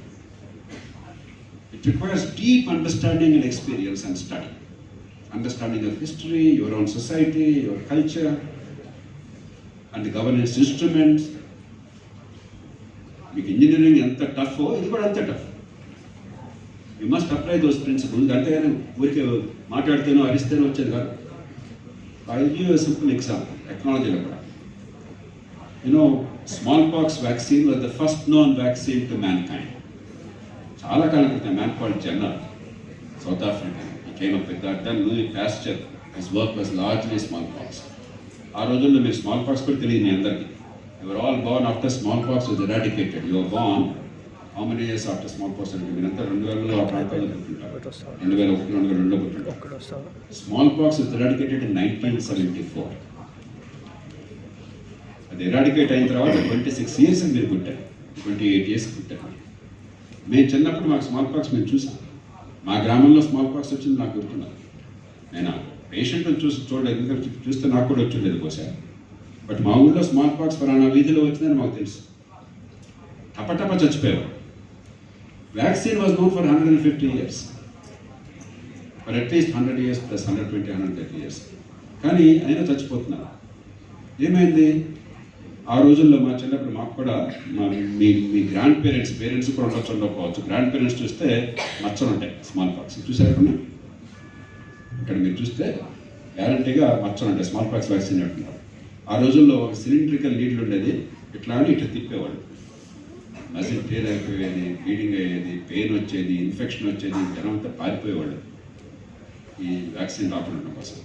It requires deep understanding and experience and study. Understanding of history, your own society, your culture, and the governance instruments. మీకు ఇంజనీరింగ్ ఎంత టఫ్, ఇది కూడా అంతే tough. You must apply those principles. అంతేగాని ఊరికే మాట్లాడితేనో అరిస్తేనో వచ్చేది కాదు. I give you simple example టెక్నాలజీలో కూడా. Small pox vaccine was the first known vaccine to man kind. చాలా కాలం క్రితం man called Jenner, south Africa, he came up with that. Then Louis Pasteur, his work was largely smallpox. ఆ రోజుల్లో మీరు small pox కూడా తెలియదు మీ అందరికీ. You were all born after smallpox was eradicated. You were born how many years after smallpox? అంటే మీరంతా 2000లో ఆ ప్రాంతాల్లో పుట్టింటారు, 2001, 2002లో పుట్టింటారు. Smallpox was eradicated in 1974. అది ఎరాడికేట్ అయిన తర్వాత 26 years మీరు పుట్టారు, 28 years పుట్టారు. మేము చిన్నప్పుడు మాకు స్మాల్ పాక్స్ మేము చూసాం. మా గ్రామంలో స్మాల్ పాక్స్ వచ్చింది నాకు గుర్తున్నారు. నేను పేషెంట్ చూడలేదు, ఎందుకంటే చూస్తే నాకు కూడా వచ్చిండేది బహుశా. బట్ మా ఊళ్ళో స్మాల్ పాక్స్ ఫలానా వీధిలో వచ్చిందని మాకు తెలుసు. టపటప చచ్చిపోయారు. Vaccine was known for 150 years, for at least 100 years plus 120, 130 years. కానీ అయినా చచ్చిపోతున్నారు. ఏమైంది? ఆ రోజుల్లో మా చిన్నప్పుడు మాకు కూడా మీ గ్రాండ్ పేరెంట్స్ కూడా ఉండకపోవచ్చు. గ్రాండ్ పేరెంట్స్ చూస్తే మచ్చలు ఉంటాయి, స్మాల్ పాక్స్ చూసారా? ఇక్కడ మీరు చూస్తే గ్యారంటీగా మచ్చలు ఉంటాయి, స్మాల్ పాక్స్ వ్యాక్సిన్ అంటున్నారు. ఆ రోజుల్లో ఒక సిలిండ్రికల్ నీళ్ళు ఉండేది, ఇట్లా అని ఇట్లా తిప్పేవాళ్ళు. మజిల్ టేర్ అయిపోయేది, బ్లీడింగ్ అయ్యేది, పెయిన్ వచ్చేది, ఇన్ఫెక్షన్ వచ్చేది, జనం అంతా పారిపోయేవాళ్ళు ఈ వ్యాక్సిన్ రాకుండా కోసం.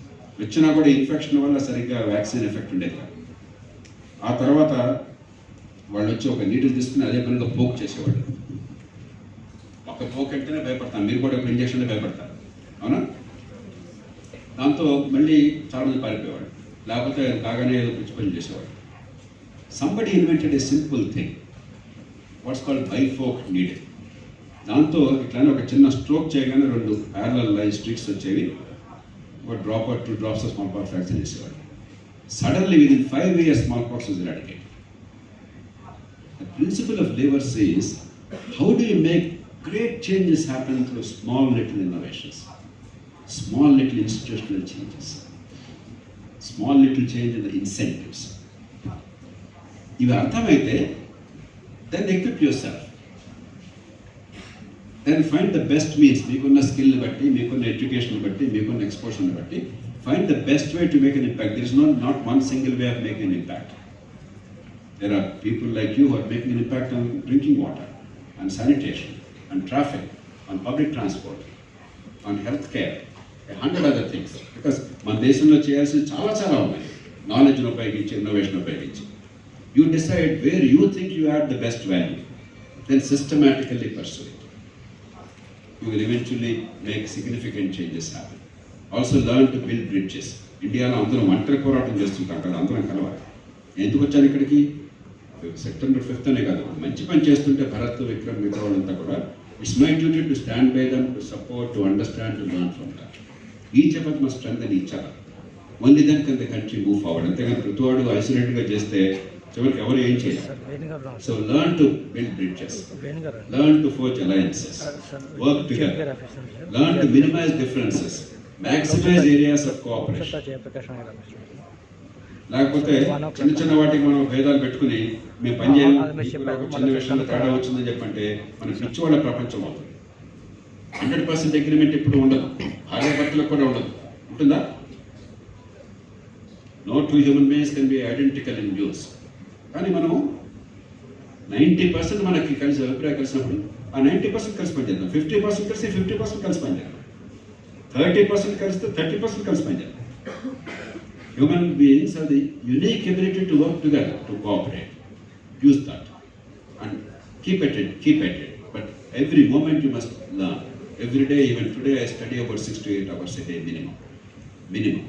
వచ్చినా కూడా ఇన్ఫెక్షన్ వల్ల సరిగ్గా వ్యాక్సిన్ ఎఫెక్ట్ ఉండేది కాదు. ఆ తర్వాత వాళ్ళు వచ్చి ఒక నీటిని తీసుకుని అదే పనిగా పోక్ చేసేవాళ్ళు. ఒక పోక్ అంటేనే భయపడతాను, మీరు కూడా ఒక ఇంజక్షన్లో భయపడతారు, అవునా? దాంతో మళ్ళీ చాలా మంది పారిపోయేవాడు, లేకపోతే కాగానే ఏదో పిచ్చి పని చేసేవాడు. Somebody invented a simple thing, what's called bifocal need. దాంతో ఇట్లానే ఒక చిన్న స్ట్రోక్ చేయగానే 2 ప్యారలల్ లైన్ స్ట్రీట్స్ వచ్చేవి. ఒక drop are 2 drops of smallpox vaccine చేసేవాడు. Suddenly within 5 years smallpox was eradicated. The principle of Lever says, how do you make great changes happen through small little innovations, small little institutional changes, small little change in the incentives. ఇవి అర్థమైతే then equip yourself, then find the best means. మీకున్న skill బట్టి, మీకున్న education బట్టి, మీకున్న exposure బట్టి find the best way to make an impact. There is not one single way of making an impact. There are people like you who are making an impact on drinking water, on sanitation, on traffic, on public transport, on healthcare, 100 other things. Because మన దేశంలో చేయాల్సింది చాలా ఉన్నాయి. నాలెడ్జ్ను ఉపయోగించి, innovation ఉపయోగించి. You decide where you think you add the best value, then systematically pursue it. You will eventually make significant changes happen. Also learn to build bridges. ఇండియాలో అందరం ఒంటరి పోరాటం చేస్తుంటాం కదా, అందరం కలవాలి. ఎందుకు వచ్చాను ఇక్కడికి? September 5th అనే కాదు, మంచి పని చేస్తుంటే భరత్, విక్రమ్, మిగతా వాళ్ళంతా కూడా it's my duty to stand by them, to support, to understand, to learn from that. Each of us must strengthen each other. Only then can the country move forward. అంతేగాని ప్రతివాడు ఐసోలేటెడ్గా చేస్తే చివరికి ఎవరు ఏం చేయరు. So learn to build bridges, learn to forge alliances, work together, learn to minimize differences, maximize areas of cooperation. లేకపోతే చిన్న వాటికి మనం భేదాలు పెట్టుకుని మేము పని చేయాలి, ఒక చిన్న విషయంలో తేడా వచ్చిందని చెప్పంటే మన పిచ్చి వాళ్ళ ప్రపంచం అవుతుంది. 100% అగ్రిమెంట్ ఎప్పుడు ఉండదు, భార్యాభర్తలకు కూడా ఉండదు. ఉంటుందా? No two human beings can be identical in views. కానీ మనం 90% మనకి కలిసి అభిప్రాయం కలిసినప్పుడు ఆ 90% కలిసి పనిచేద్దాం, 50% కలిసి 50% కలిసి పనిచేద్దాం, 30% కలిస్తే 30% కలిసి పనిచేద్దాం. Human beings have the unique ability to work together, to cooperate. Use that and keep at it. But every moment you must learn. Every day, even today, I study about 6 to 8 hours a day minimum.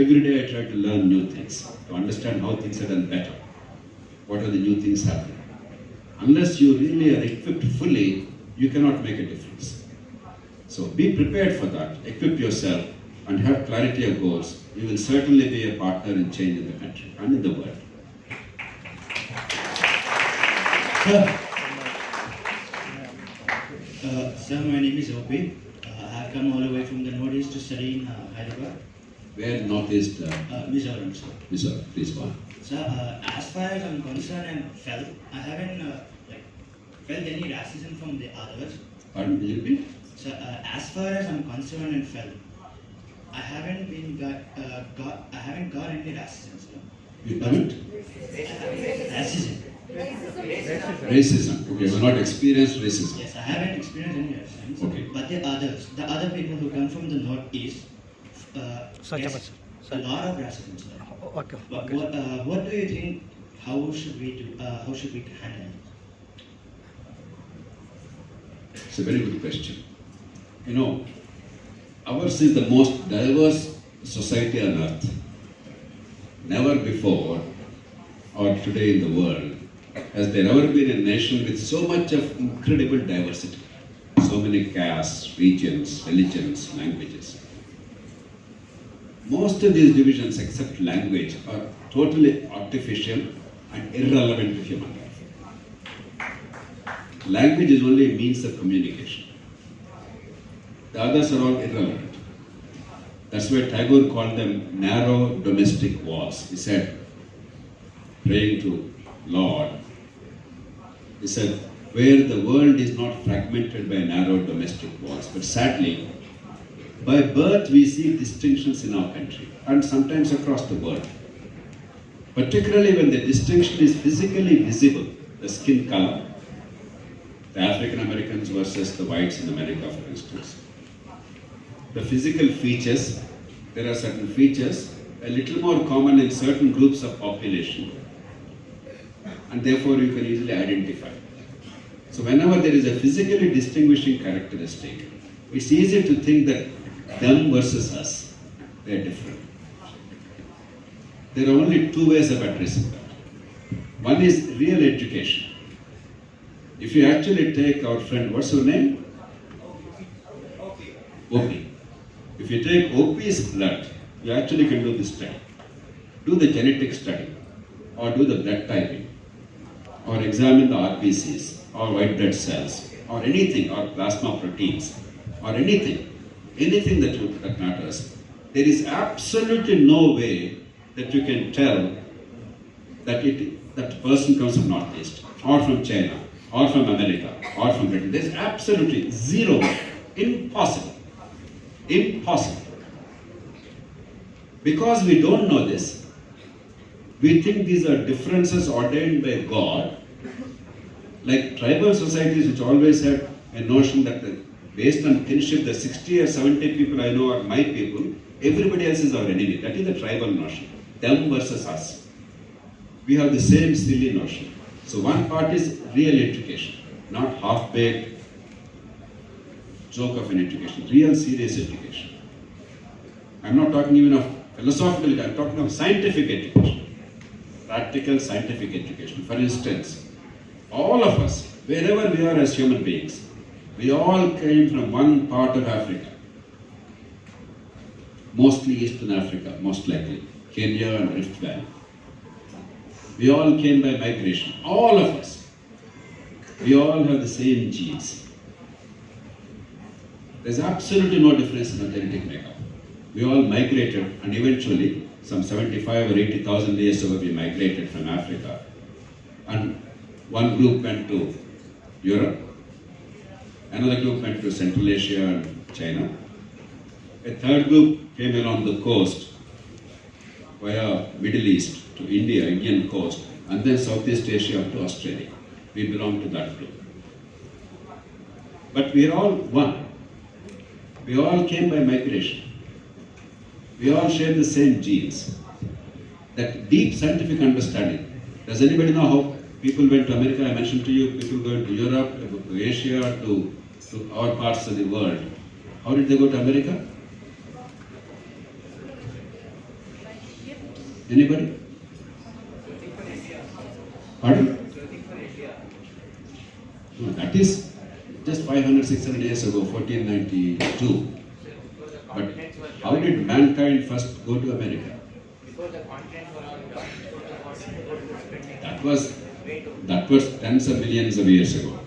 Every day I try to learn new things, to understand how things are done better. What are the new things happening? Unless you really are equipped fully, you cannot make a difference. So be prepared for that, equip yourself and have clarity of goals. You will certainly be a partner in change in the country and in the world. Sir, my name is Opi. I have come all the way from the northeast to study in Hyderabad. Where northeast? Mizoram, sir. Mizoram, please go on. Sir, as far as I'm concerned and felt, I haven't felt any racism from the others. Pardon, will you repeat? Sir, as far as I'm concerned and felt, I haven't got any racism, sir. You haven't? Racism. Racism. Okay, you have not experienced racism. Yes, I haven't experienced any racism. Okay. But the other people who come from the northeast, yes, a lot of racism, sir. Okay. But what do you think? How should we handle it? It's a very good question. You know, ours is the most diverse society on earth. Never before or today in the world has there ever been a nation with so much of incredible diversity. so many castes, regions, religions, languages. Most of these divisions, except language, are totally artificial and irrelevant to human life. Language is only a means of communication. The others are all irrelevant. That's why Tagore called them narrow domestic walls. He said, praying to Lord, he said, where the world is not fragmented by narrow domestic walls, but sadly, by birth we see distinctions in our country and sometimes across the world. Particularly when the distinction is physically visible, the skin color, the African Americans versus the whites in America, for instance. The physical features, there are certain features a little more common in certain groups of population, and therefore you can easily identify. So whenever there is a physically distinguishing characteristic, it's easy to think that them versus us, they are different. There are only two ways of addressing that. One is real education. If you actually take our friend, what's her name? Opie. If you take Opie's blood, you actually can do this study. Do the genetic study, or do the blood typing, or examine the RBCs, or white blood cells, or anything, or plasma proteins, or anything that matters. There is absolutely no way that you can tell that person comes from Northeast, or from China, or from America, or from Britain. There is absolutely zero way. Impossible. Impossible. Because we don't know this, we think these are differences ordained by God, like tribal societies which always had a notion that based on kinship, the 60 or 70 people I know are my people, everybody else is our enemy. That is the tribal notion. Them versus us. We have the same silly notion. So one part is real education, not half-baked joke of an education, real serious education. I'm not talking even of philosophical, I'm talking of scientific education, practical scientific education. For instance, all of us, wherever we are as human beings, we all came from one part of Africa, mostly Eastern Africa, most likely, Kenya and Rift Valley. We all came by migration, all of us. We all have the same genes. There's absolutely no difference in our genetic makeup. We all migrated, and eventually, some 75 or 80,000 years ago, we migrated from Africa. And one group went to Europe, another group went to Central Asia and China. A third group came along the coast via Middle East to India, Indian coast, and then Southeast Asia up to Australia. We belong to that group. But we are all one. We all came by migration. We all share the same genes. That deep scientific understanding. Does anybody know how people went to America? I mentioned to you, people going to Europe, to Asia, to our parts of the world. How did they go to America? Anybody? Pardon? No, that is just 500, 600 years ago, 1492. But how did mankind first go to America? That was tens of millions of years ago.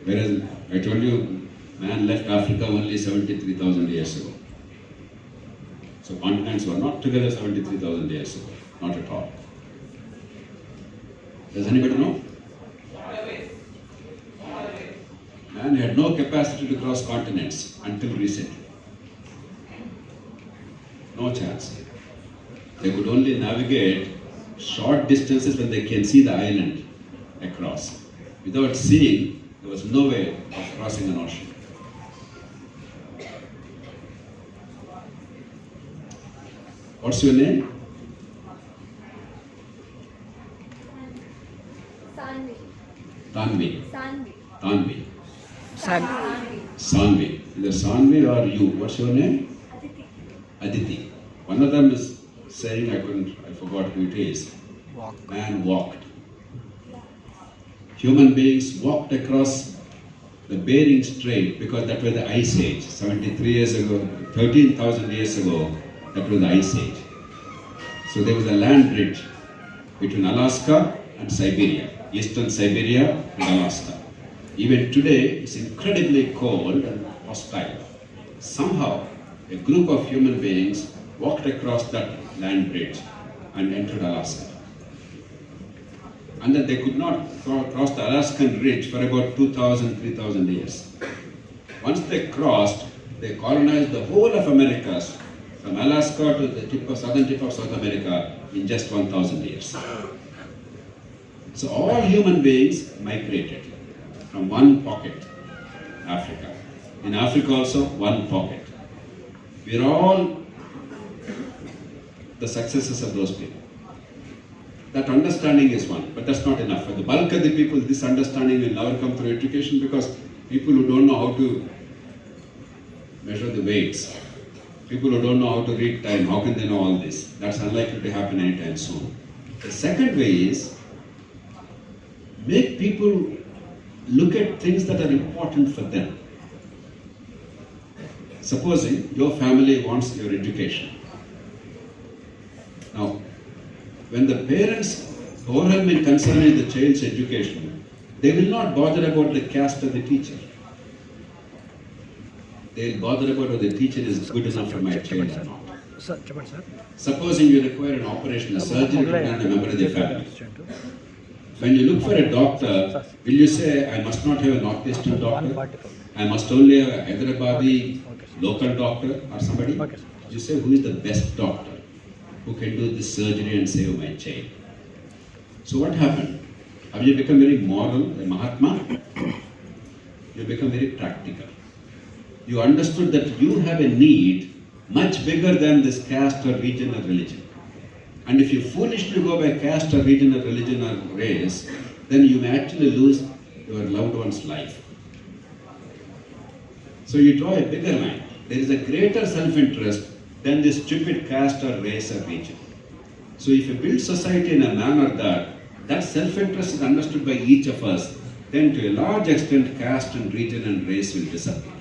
Whereas I told you, man left Africa only 73,000 years ago. So continents were not together 73,000 years ago. Not at all. Does anybody know? Man had no capacity to cross continents until recently. No chance. They could only navigate short distances when they can see the island across. Without seeing, there was no way of crossing an ocean. What's your name? Sanvi. Tanvi. Sanvi. Tanvi. Sanvi. Sanvi. Either Sanvi or you. What's your name? Aditi. Aditi. One of them is saying, I forgot who it is. Man walked. Human beings walked across the Bering Strait, because that was the Ice Age, 73 years ago, 13,000 years ago, that was the Ice Age. So there was a land bridge between Alaska and Siberia, eastern Siberia and Alaska. Even today, it's incredibly cold and hostile. Somehow, a group of human beings walked across that land bridge and entered Alaska. And then they could not cross the Alaskan ridge for about 2,000, 3,000 years. Once they crossed, they colonized the whole of Americas, from Alaska to the southern tip of South America, in just 1,000 years. So all human beings migrated from one pocket, Africa. In Africa also, one pocket. We are all the successors of those people. That understanding is one, but that's not enough. For the bulk of the people, this understanding will never come through education, because people who don't know how to measure the weights, people who don't know how to read time, how can they know all this? That's unlikely to happen anytime soon. The second way is, make people look at things that are important for them. Supposing your family wants your education. Now, when the parents overwhelmingly concerned with the child's education, they will not bother about the caste of the teacher. They will bother about whether the teacher is good enough for my child or not. Supposing you require an operation, a surgery to be done, a member of the family. When you look for a doctor, will you say, I must not have a northeastern doctor? I must only have a Hyderabadi local doctor or somebody? You say, who is the best doctor who can do this surgery and save my child? So what happened? Have you become very moral, a Mahatma? You become very practical. You understood that you have a need much bigger than this caste or region or religion. And if you foolishly go by caste or region or religion or race, then you may actually lose your loved one's life. So you draw a bigger line. There is a greater self-interest than this stupid caste or race or region. So if you build society in a manner that self-interest is understood by each of us, then to a large extent caste and region and race will disappear.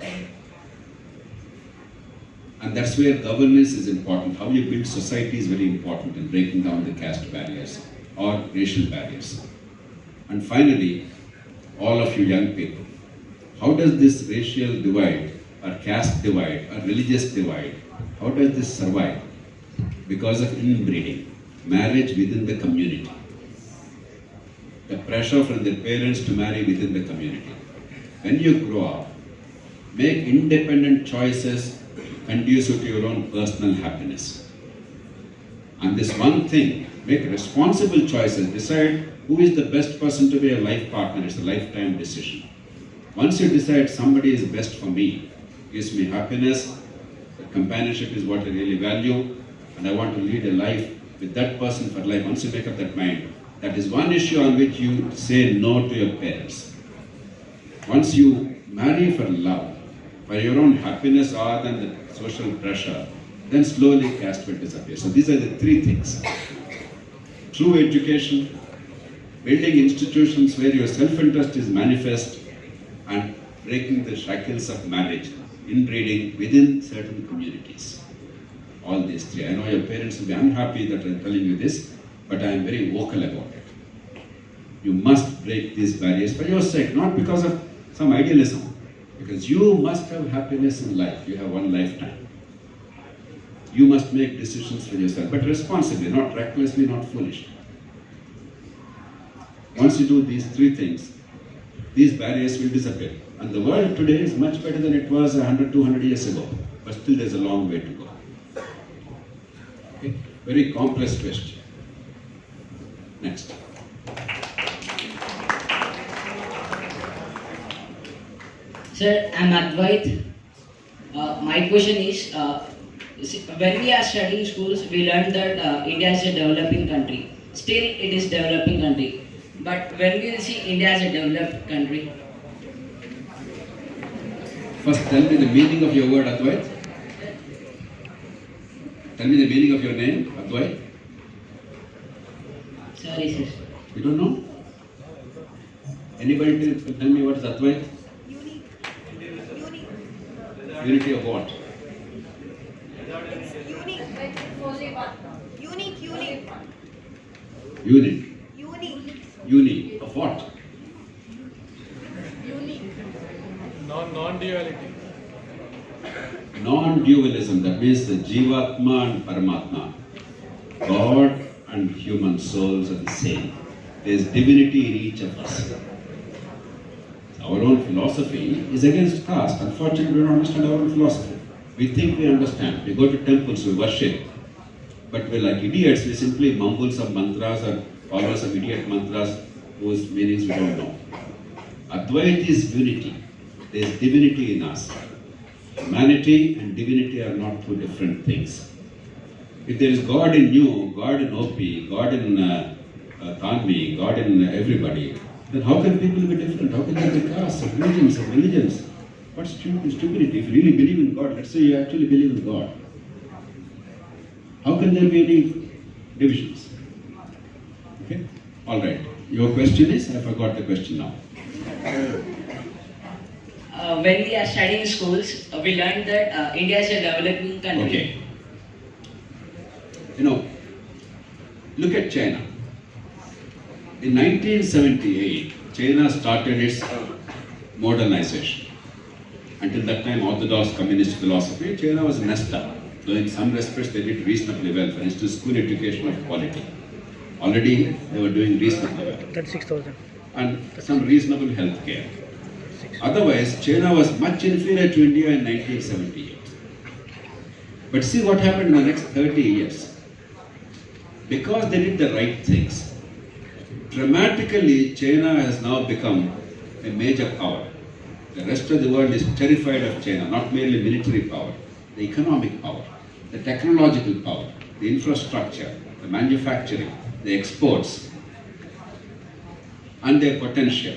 And that's where governance is important. How you build society is very important in breaking down the caste barriers or racial barriers. And finally, all of you young people, how does this racial divide or caste divide or religious divide, how does this survive? Because of inbreeding, marriage within the community. The pressure from the parents to marry within the community. When you grow up, make independent choices conducive to your own personal happiness. And this one thing, make responsible choices, decide who is the best person to be a life partner. It's a lifetime decision. Once you decide somebody is best for me, gives me happiness, the companionship is what I really value, and I want to lead a life with that person for life. Once you make up that mind, that is one issue on which you say no to your parents. Once you marry for love, for your own happiness rather than the social pressure, then slowly caste will disappear. So these are the three things. True education, building institutions where your self-interest is manifest, and breaking the shackles of marriage, inbreeding within certain communities. All these three. I know your parents will be unhappy that I'm telling you this, but I am very vocal about it. You must break these barriers for your sake, not because of some idealism. Because you must have happiness in life. You have one lifetime. You must make decisions for yourself, but responsibly, not recklessly, not foolishly. Once you do these three things, these barriers will disappear. And the world today is much better than it was 100, 200 years ago. But still there's a long way to go. Okay? Very complex question. Next. Sir, I'm Advait. My question is, when we are studying schools, we learn that India is a developing country. Still, it is developing country. But when we see India as a developed country. First, tell me the meaning of your word, Advait. Tell me the meaning of your name, Advait. Sorry, sir. You don't know? Anybody tell me what is Advait? Unique. Unity of what? It's unique, like only one. Unique. Unit. Unique. Uni. Of what? Unique. Non-duality. Non-dualism, that means the Jivatma and Paramatma. God and human souls are the same. There is divinity in each of us. Our own philosophy is against caste. Unfortunately, we don't understand our own philosophy. We think we understand. We go to temples, we worship. But we're like idiots, we simply mumble some mantras or follow some idiot mantras whose meanings we don't know. Advaita is unity. There is divinity in us. Humanity and divinity are not two different things. If there is God in you, God in OP, God in Tanvi, God in everybody, then how can people be different? How can there be castes, of religions? What's stupidity? If you really believe in God, let's say you actually believe in God, how can there be any divisions? Okay? Alright. Your question is? I forgot the question now. When we are studying schools, we learned that India is a developing country. Okay. You know, look at China. In 1978, China started its modernization. Until that time, orthodox communist philosophy, China was messed up. Though in some respects they did reasonably well. For instance, school education of quality. Already they were doing reasonably well. 36,000. And some reasonable health care. Otherwise, China was much inferior to India in 1978. But see what happened in the next 30 years. Because they did the right things, dramatically China has now become a major power. The rest of the world is terrified of China, not merely military power, the economic power, the technological power, the infrastructure, the manufacturing, the exports, and their potential.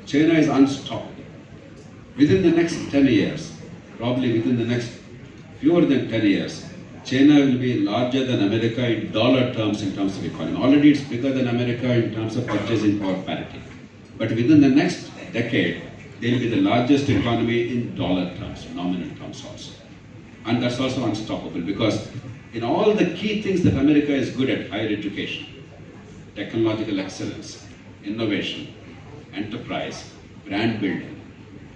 China is unstoppable. Within the next 10 years, probably within the next fewer than 10 years, China will be larger than America in dollar terms in terms of economy. Already it's bigger than America in terms of purchasing power parity. But within the next decade, they will be the largest economy in dollar terms, nominal terms also. And that's also unstoppable because in all the key things that America is good at, higher education, technological excellence, innovation, enterprise, brand building,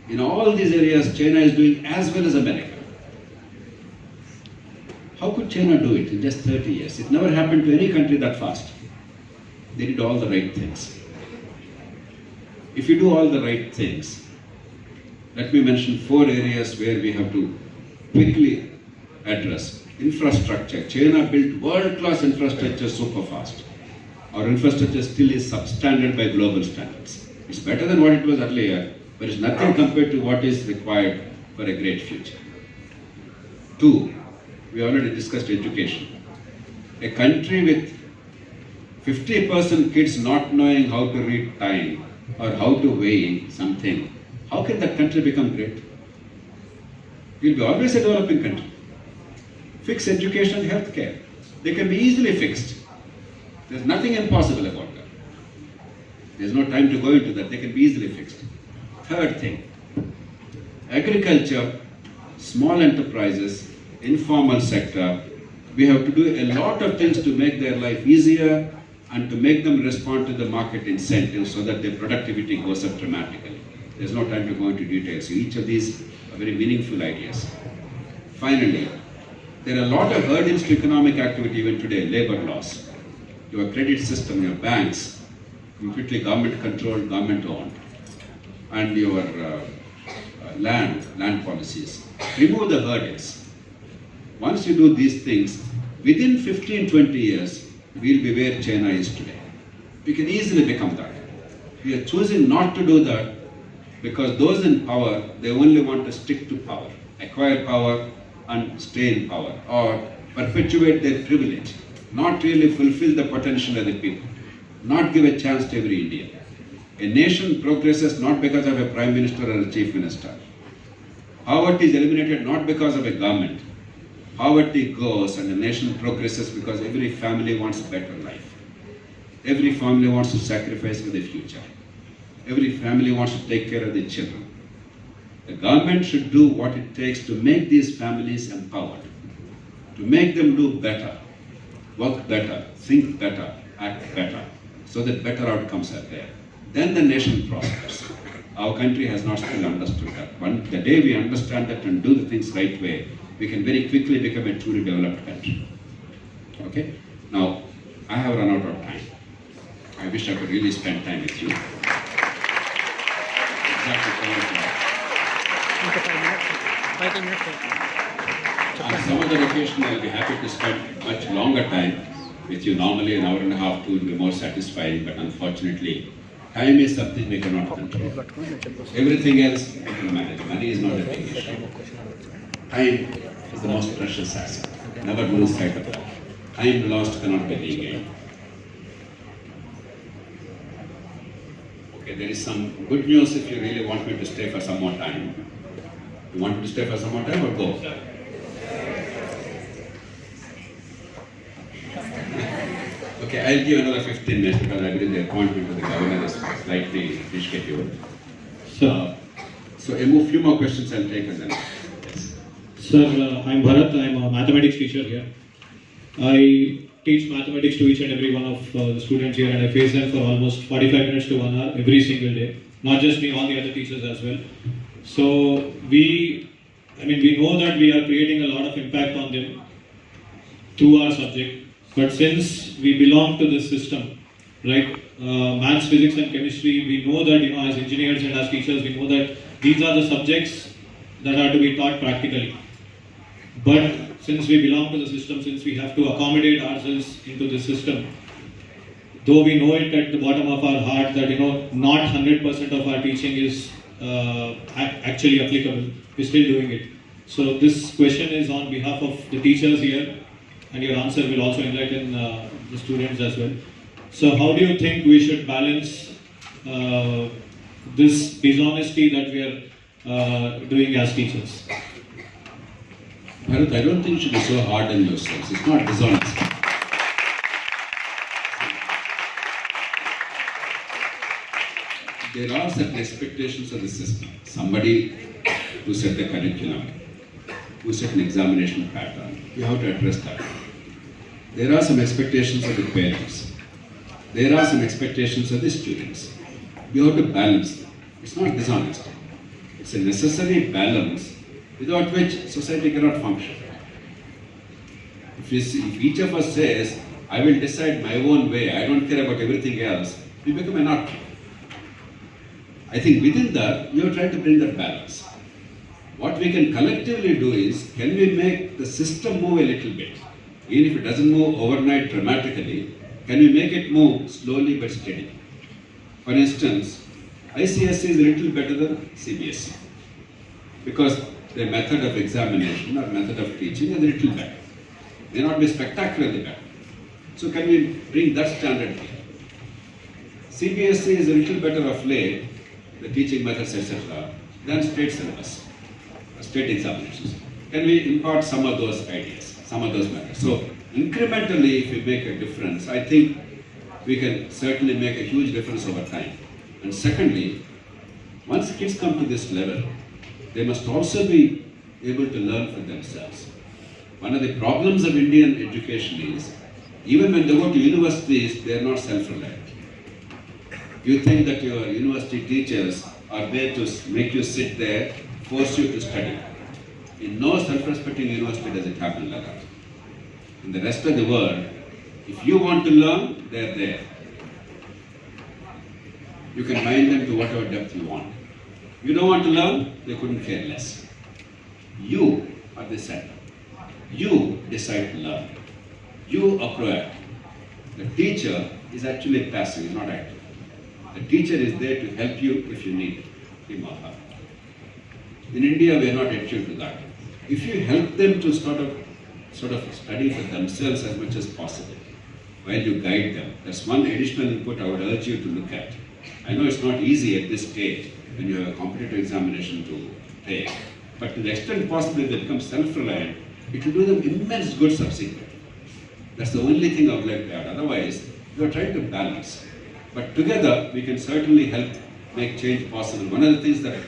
in all these areas, China is doing as well as America. How could China do it in just 30 years? It never happened to any country that fast. They did all the right things. If you do all the right things, let me mention 4 areas where we have to quickly address. Infrastructure. China built world-class infrastructure super fast. Our infrastructure still is substandard by global standards. It's better than what it was earlier, but it's nothing compared to what is required for a great future. 2, we already discussed education. A country with 50% kids not knowing how to read time or how to weigh something, how can that country become great? We'll be always a developing country. Fix education and healthcare. They can be easily fixed. There's nothing impossible about that. There's no time to go into that. They can be easily fixed. 3rd thing, agriculture, small enterprises, informal sector, we have to do a lot of things to make their life easier and to make them respond to the market incentives so that their productivity goes up dramatically. There's no time to go into details. So each of these are very meaningful ideas. Finally, there are a lot of hurdles to economic activity even today, labor laws, your credit system, your banks, completely government controlled, government owned, and your land policies. Remove the hurdles. Once you do these things, within 15-20 years, we'll be where China is today. We can easily become that. We are choosing not to do that because those in power, they only want to stick to power, acquire power and stay in power, or perpetuate their privilege, not really fulfill the potential of the people, not give a chance to every Indian. A nation progresses not because of a prime minister or a chief minister. Poverty is eliminated not because of a government. Poverty goes and the nation progresses because every family wants a better life. Every family wants to sacrifice for the future. Every family wants to take care of the children. The government should do what it takes to make these families empowered, to make them do better, work better, think better, act better, so that better outcomes are there. Then the nation prospers. Our country has not still understood that. The day we understand that and do the things right way, we can very quickly become a truly developed country. Okay? Now, I have run out of time. I wish I could really spend time with you. On some other occasion, I'll be happy to spend much longer time with you. Normally, an hour and a half, 2 will be more satisfying, but unfortunately, time is something we cannot control. Everything else we can manage. Money is not a big issue. Time is the most precious asset. Never lose sight of that. Time lost cannot be regained. Okay, there is some good news if you really want me to stay for some more time. You want me to stay for some more time or go? Okay, I'll give another 15 minutes because I believe the appointment to the governor is slightly rescheduled. So a few more questions I'll take and then. Yes. Sir, I'm Bharat. I'm a mathematics teacher here. I teach mathematics to each and every one of the students here, and I face them for almost 45 minutes to 1 hour every single day. Not just me, all the other teachers as well. So we know that we are creating a lot of impact on them through our subject. But since we belong to this system, right, maths, physics and chemistry, we know that, as engineers and as teachers, we know that these are the subjects that are to be taught practically. But since we belong to the system, since we have to accommodate ourselves into the system, though we know it at the bottom of our heart that, not 100% of our teaching is actually applicable, we're still doing it. So this question is on behalf of the teachers here, and your answer will also enlighten the students as well. So how do you think we should balance this dishonesty that we are doing as teachers? Bharat, I don't think you should be so hard on yourselves. It's not dishonest. There are certain expectations of the system. Somebody who set the curriculum, who set an examination pattern. You have to address that. There are some expectations of the parents. There are some expectations of the students. You have to balance them. It's not dishonest. It's a necessary balance without which society cannot function. If each of us says, I will decide my own way, I don't care about everything else, we become anarchy. I think within that, we have tried to bring that balance. What we can collectively do is, can we make the system move a little bit? Even if it doesn't move overnight dramatically, can we make it move slowly but steady? For instance, ICSE is a little better than CBSE because their method of examination or method of teaching is a little better. May not be spectacularly better. So can we bring that standard here? CBSE is a little better of late, the teaching methods, etc., than state syllabus, state examinations. Can we impart some of those ideas, some of those methods? So incrementally, if we make a difference, I think we can certainly make a huge difference over time. And secondly, once kids come to this level, they must also be able to learn for themselves. One of the problems of Indian education is, even when they go to universities, they are not self-reliant. You think that your university teachers are there to make you sit there, force you to study. In no self-respecting university does it happen like that. In the rest of the world, if you want to learn, they are there. You can bind them to whatever depth you want. You don't want to learn, they couldn't care less. You are the center. You decide to learn. You are proactive. The teacher is actually passive, not active. The teacher is there to help you if you need him or her. In India, we are not attuned to that. If you help them to sort of study for themselves as much as possible, while you guide them, that's one additional input I would urge you to look at. I know it's not easy at this stage when you have a competitive examination to take, but to the extent possible, if they become self-reliant, it will do them immense good subsequently. That's the only thing I would like to add. Otherwise, you are trying to balance. But together, we can certainly help make change possible. One of the things that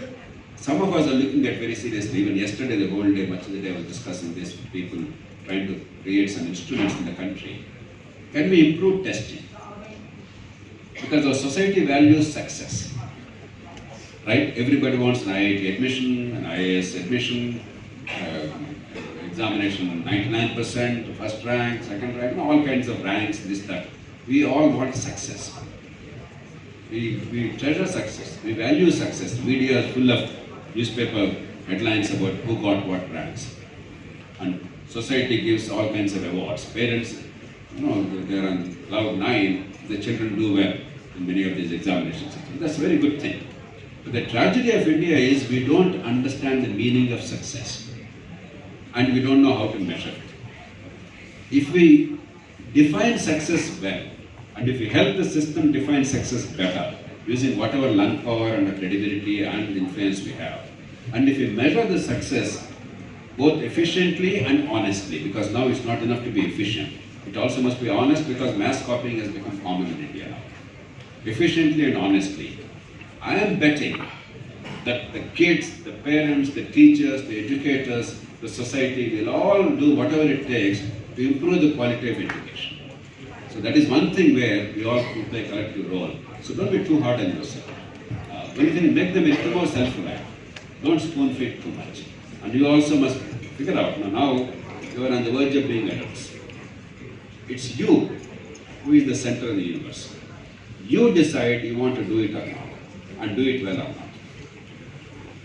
some of us are looking at very seriously. Even yesterday, the whole day, much of the day, I was discussing this with people trying to create some instruments in the country. Can we improve testing? Because our society values success, right? Everybody wants an IIT admission, an IAS admission, examination 99%, first rank, second rank, all kinds of ranks, this, that. We all want success. We treasure success. We value success. Media is full of newspaper headlines about who got what ranks. And society gives all kinds of awards. Parents, they're on cloud 9, the children do well in many of these examinations. That's a very good thing. But the tragedy of India is we don't understand the meaning of success. And we don't know how to measure it. If we define success well, and if we help the system define success better, using whatever lung power and credibility and influence we have, and if we measure the success both efficiently and honestly, because now it's not enough to be efficient, it also must be honest because mass copying has become common in India now. Efficiently and honestly, I am betting that the kids, the parents, the teachers, the educators, the society will all do whatever it takes to improve the quality of education. So that is one thing where we all play a collective role. So don't be too hard on yourself. When you make them a little more self-reliant, don't spoon feed too much. And you also must figure out, now you are on the verge of being adults. It's you who is the center of the universe. You decide you want to do it or not, and do it well or not.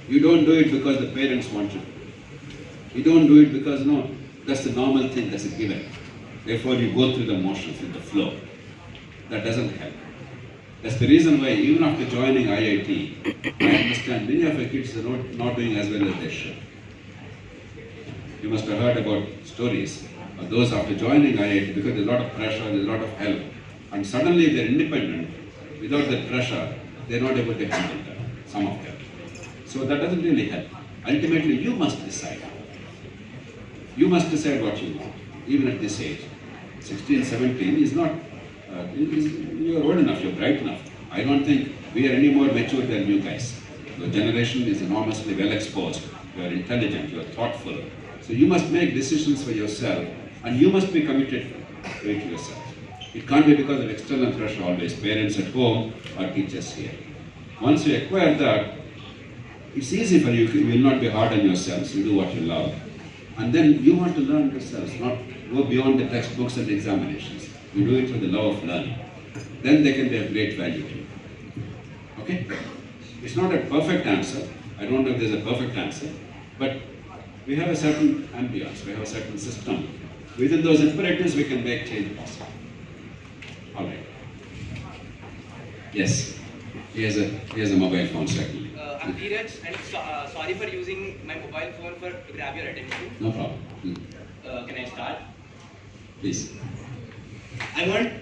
You don't do it because the parents want you to. You don't do it because, that's the normal thing, that's a given. Therefore, you go through the motions with the flow. That doesn't help. That's the reason why, even after joining IIT, I understand many of our kids are not doing as well as they should. You must have heard about stories of those after joining IIT, because there's a lot of pressure, there's a lot of help, and suddenly they're independent. Without that pressure, they're not able to handle that, some of them. So that doesn't really help. Ultimately, you must decide. You must decide what you want, even at this age. 16, 17 is not, you're old enough, you're bright enough. I don't think we are any more mature than you guys. Your generation is enormously well exposed, you're intelligent, you're thoughtful. So you must make decisions for yourself, and you must be committed to it yourself. It can't be because of external pressure always, parents at home or teachers here. Once you acquire that, it's easy for you, you will not be hard on yourselves, you do what you love. And then you want to learn yourselves, not go beyond the textbooks and the examinations. You do it for the love of learning. Then they can be of great value to you. Okay? It's not a perfect answer. I don't know if there's a perfect answer. But we have a certain ambience, we have a certain system. Within those imperatives, we can make change possible. All right. Yes. Here's a mobile phone second. I'm Dheeraj, and sorry for using my mobile phone to grab your attention. No problem. Can I start? Please. I want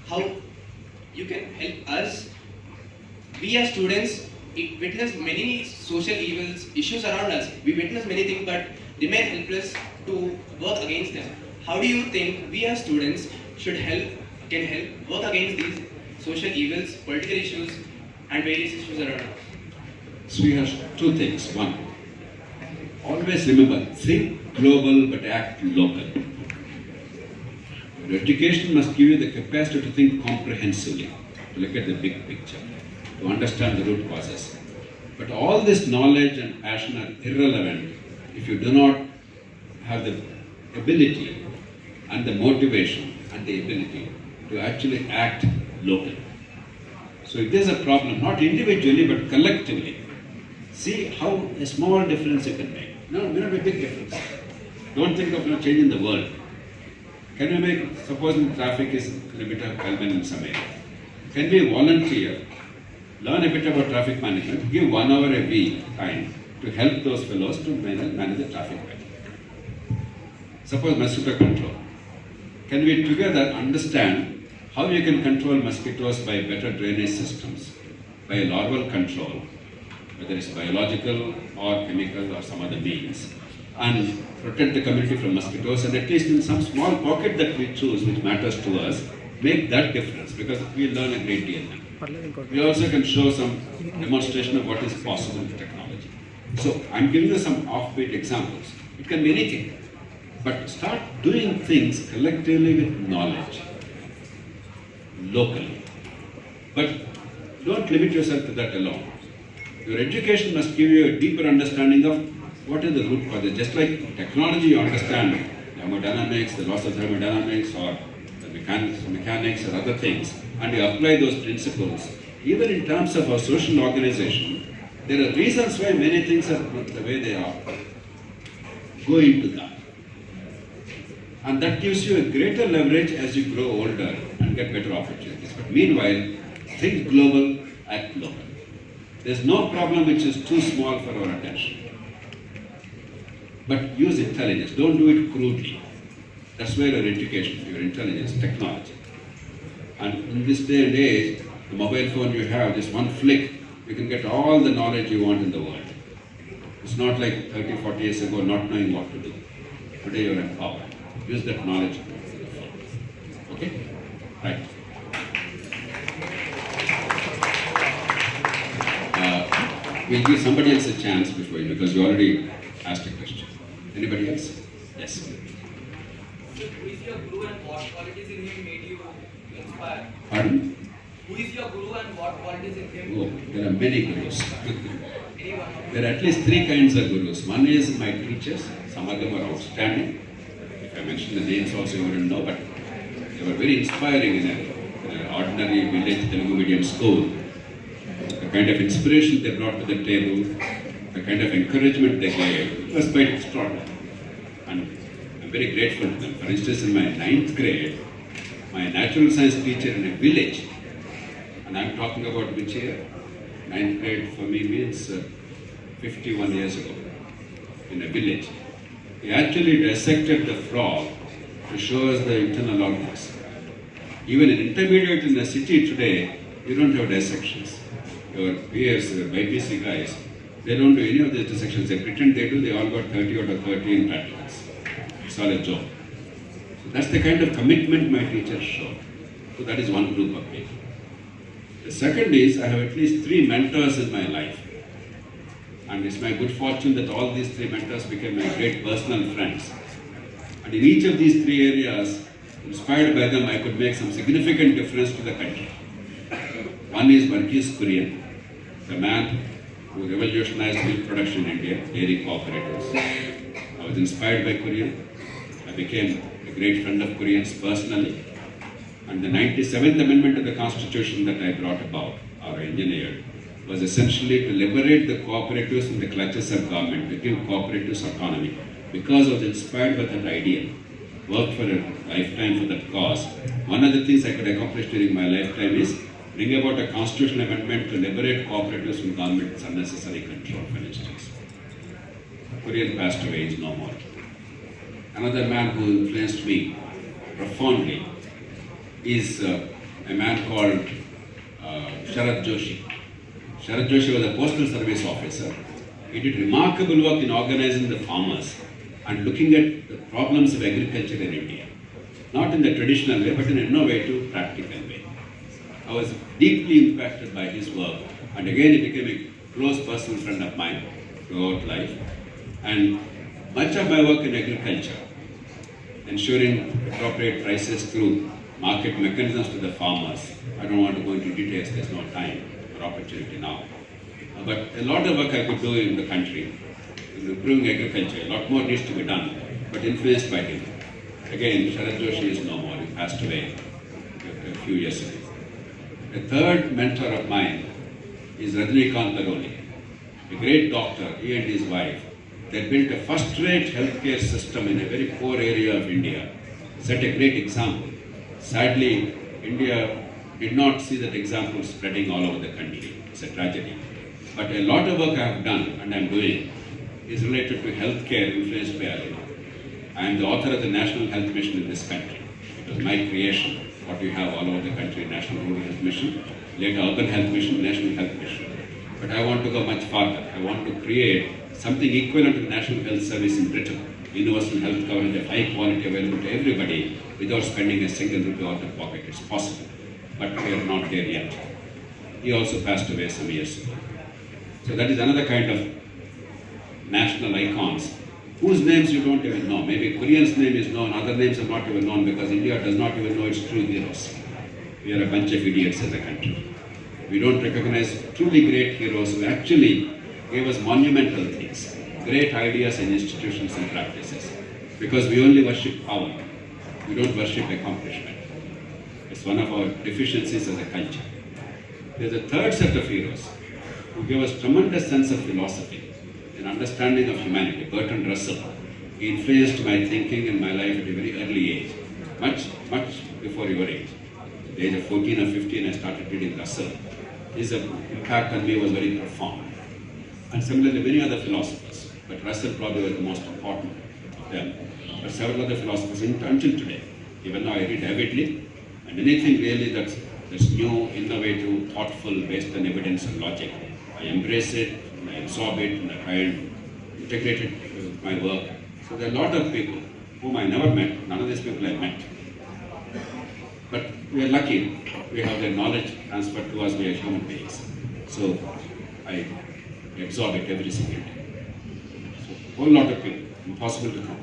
how you can help us. We as students witness many social evils, issues around us. We witness many things but remain helpless to work against them. How do you think we as students can help work against these social evils, political issues, and various issues around us? So we have two things. One, always remember, think global but act local. Your education must give you the capacity to think comprehensively, to look at the big picture, to understand the root causes. But all this knowledge and passion are irrelevant if you do not have the ability and the motivation and the ability to actually act locally. So if there's a problem, not individually but collectively, see how a small difference you can make. No, it may not be a big difference. Don't think of changing the world. Can we make, supposing traffic is a bit of Kalman in some area, can we volunteer, learn a bit about traffic management, give 1 hour a week time to help those fellows to manage the traffic better? Suppose mosquito control. Can we together understand how you can control mosquitoes by better drainage systems, by larval control, whether it's biological or chemical or some other means, and protect the community from mosquitoes, and at least in some small pocket that we choose which matters to us, make that difference, because we learn a great deal. We also can show some demonstration of what is possible with technology. So I'm giving you some offbeat examples. It can be anything. But start doing things collectively with knowledge, locally. But don't limit yourself to that alone. Your education must give you a deeper understanding of what is the root cause. Just like technology, you understand thermodynamics, the laws of thermodynamics, or the mechanics or other things, and you apply those principles. Even in terms of our social organization, there are reasons why many things are the way they are. Go into that. And that gives you a greater leverage as you grow older and get better opportunities. But meanwhile, think global, act local. There's no problem which is too small for our attention. But use intelligence. Don't do it crudely. That's where your education, your intelligence, technology. And in this day and age, the mobile phone you have, just one flick, you can get all the knowledge you want in the world. It's not like 30, 40 years ago not knowing what to do. Today you're empowered. Use that knowledge. Okay? Right. We'll give somebody else a chance before you, because you already asked a question. Anybody else? Yes. So who is your guru and what qualities in him made you inspired? Pardon? Who is your guru and what qualities in him? Oh, there are many gurus. There are at least three kinds of gurus. One is my teachers. Some of them are outstanding. If I mention the names also, you wouldn't know, but they were very inspiring in an ordinary village Telugu medium school. The kind of inspiration they brought to the table, the kind of encouragement they gave was quite extraordinary. And I'm very grateful to them. For instance, in my 9th grade, my natural science teacher in a village, and I'm talking about which year? 9th grade for me means 51 years ago, in a village. He actually dissected the frog to show us the internal organs. Even in intermediate in the city today, you don't have dissections. Your peers, the BPC guys, they don't do any of these dissections. They pretend they do, they all got 30 out of 30 in practicals. It's all a joke. So that's the kind of commitment my teachers showed. So that is one group of people. The second is, I have at least 3 mentors in my life. And it's my good fortune that all these 3 mentors became my great personal friends. And in each of these 3 areas, inspired by them, I could make some significant difference to the country. One is Varghese Kurian, the man who revolutionized milk production in India, dairy cooperatives. I was inspired by Kurian. I became a great friend of Kurian's personally. And the 97th Amendment to the Constitution that I brought about, or engineered, was essentially to liberate the cooperatives from the clutches of government, to give cooperatives autonomy. Because I was inspired by that ideal, worked for a lifetime for that cause. One of the things I could accomplish during my lifetime is bring about a constitutional amendment to liberate cooperatives from government's unnecessary control, for instance. Kurian passed away, is no more. Another man who influenced me profoundly is a man called Sharad Joshi. Sharad Joshi was a postal service officer. He did remarkable work in organizing the farmers and looking at the problems of agriculture in India. Not in the traditional way, but in an innovative, practical way. I was deeply impacted by his work, and again he became a close personal friend of mine throughout life. And much of my work in agriculture, ensuring appropriate prices through market mechanisms to the farmers. I don't want to go into details, there's no time or opportunity now. But a lot of work I could do in the country, in improving agriculture. A lot more needs to be done, but influenced by him. Again, Sharad Joshi is no more, he passed away a few years ago. A third mentor of mine is Rajnikant Taroli, a great doctor. He and his wife, they built a first-rate healthcare system in a very poor area of India, set a great example. Sadly, India did not see that example spreading all over the country. It's a tragedy. But a lot of work I have done and I am doing is related to healthcare influenced by Ayurveda. I am the author of the National Health Mission in this country. It was my creation, what we have all over the country, National Rural Health Mission, later Urban Health Mission, National Health Mission. But I want to go much farther. I want to create something equivalent to the National Health Service in Britain. Universal health coverage of high quality available to everybody without spending a single rupee out of pocket. It's possible, but we are not there yet. He also passed away some years ago. So that is another kind of national icons whose names you don't even know. Maybe Korean's name is known, other names are not even known because India does not even know its true heroes. We are a bunch of idiots as a country. We don't recognize truly great heroes who actually gave us monumental things, great ideas and institutions and practices. Because we only worship power, we don't worship accomplishment. It's one of our deficiencies as a culture. There's a third set of heroes who gave us tremendous sense of philosophy and understanding of humanity. Bertrand Russell. He influenced my thinking and my life at a very early age, much before your age. At the age of 14 or 15, I started reading Russell. His impact on me was very profound. And similarly, many other philosophers, but Russell probably was the most important of them. But several other philosophers until today. Even now I read avidly, and anything really that's new, innovative, thoughtful, based on evidence and logic, I embrace it, and I absorb it, and I try and integrate it with my work. So there are a lot of people whom I never met, none of these people I met. But we are lucky, we have their knowledge transferred to us via human beings. So I absorb it every single day. So whole lot of people, impossible to count.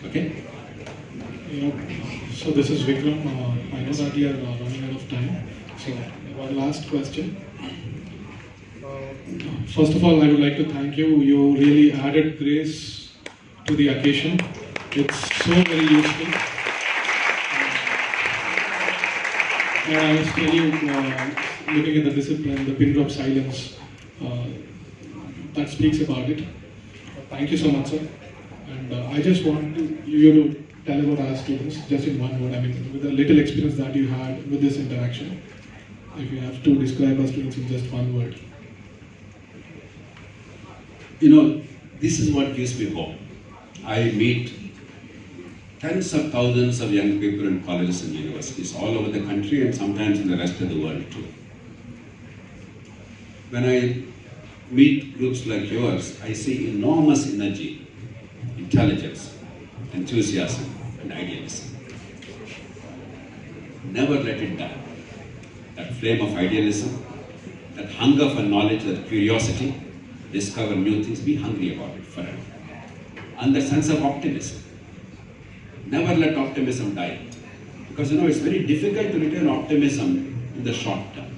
Okay? So this is Vikram. I know that we are running out of time. So one last question. First of all, I would like to thank you. You really added grace to the occasion. It's so very useful. And I was really looking at the discipline, the pin drop silence, that speaks about it. Thank you so much, sir. And I just want you to tell about our students, just in one word. I mean, with the little experience that you had with this interaction, if you have to describe our students in just one word. You know, this is what gives me hope. I meet tens of thousands of young people in colleges and universities all over the country and sometimes in the rest of the world too. When I meet groups like yours, I see enormous energy, intelligence, enthusiasm, and idealism. Never let it die. That flame of idealism, that hunger for knowledge, that curiosity, discover new things, be hungry about it forever. And the sense of optimism. Never let optimism die. Because you know, it's very difficult to retain optimism in the short term.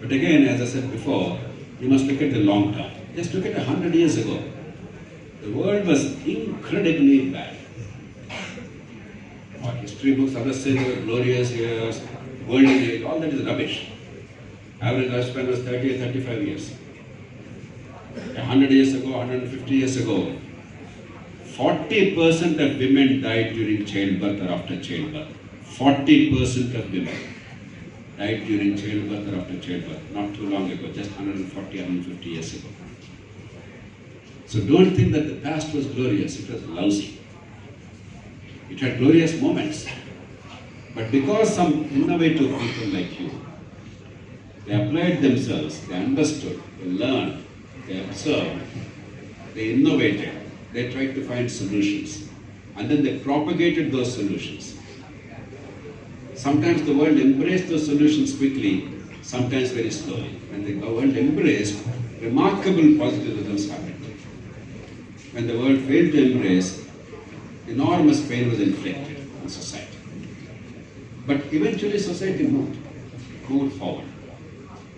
But again, as I said before, you must look at the long term. Just look at 100 years ago. The world was incredibly bad. Our history books, others say they were glorious years, golden age, all that is rubbish. Average lifespan was 30 or 35 years. 100 years ago, 150 years ago, 40% of women died during childbirth or after childbirth. 40% of women died during childbirth or after childbirth, not too long ago, just 140, 150 years ago. So don't think that the past was glorious, it was lousy. It had glorious moments. But because some innovative people like you, they applied themselves, they understood, they learned, they observed, they innovated, they tried to find solutions. And then they propagated those solutions. Sometimes the world embraced those solutions quickly, sometimes very slowly. When the world embraced, remarkable positive results happened. When the world failed to embrace, enormous pain was inflicted on society. But eventually society moved forward.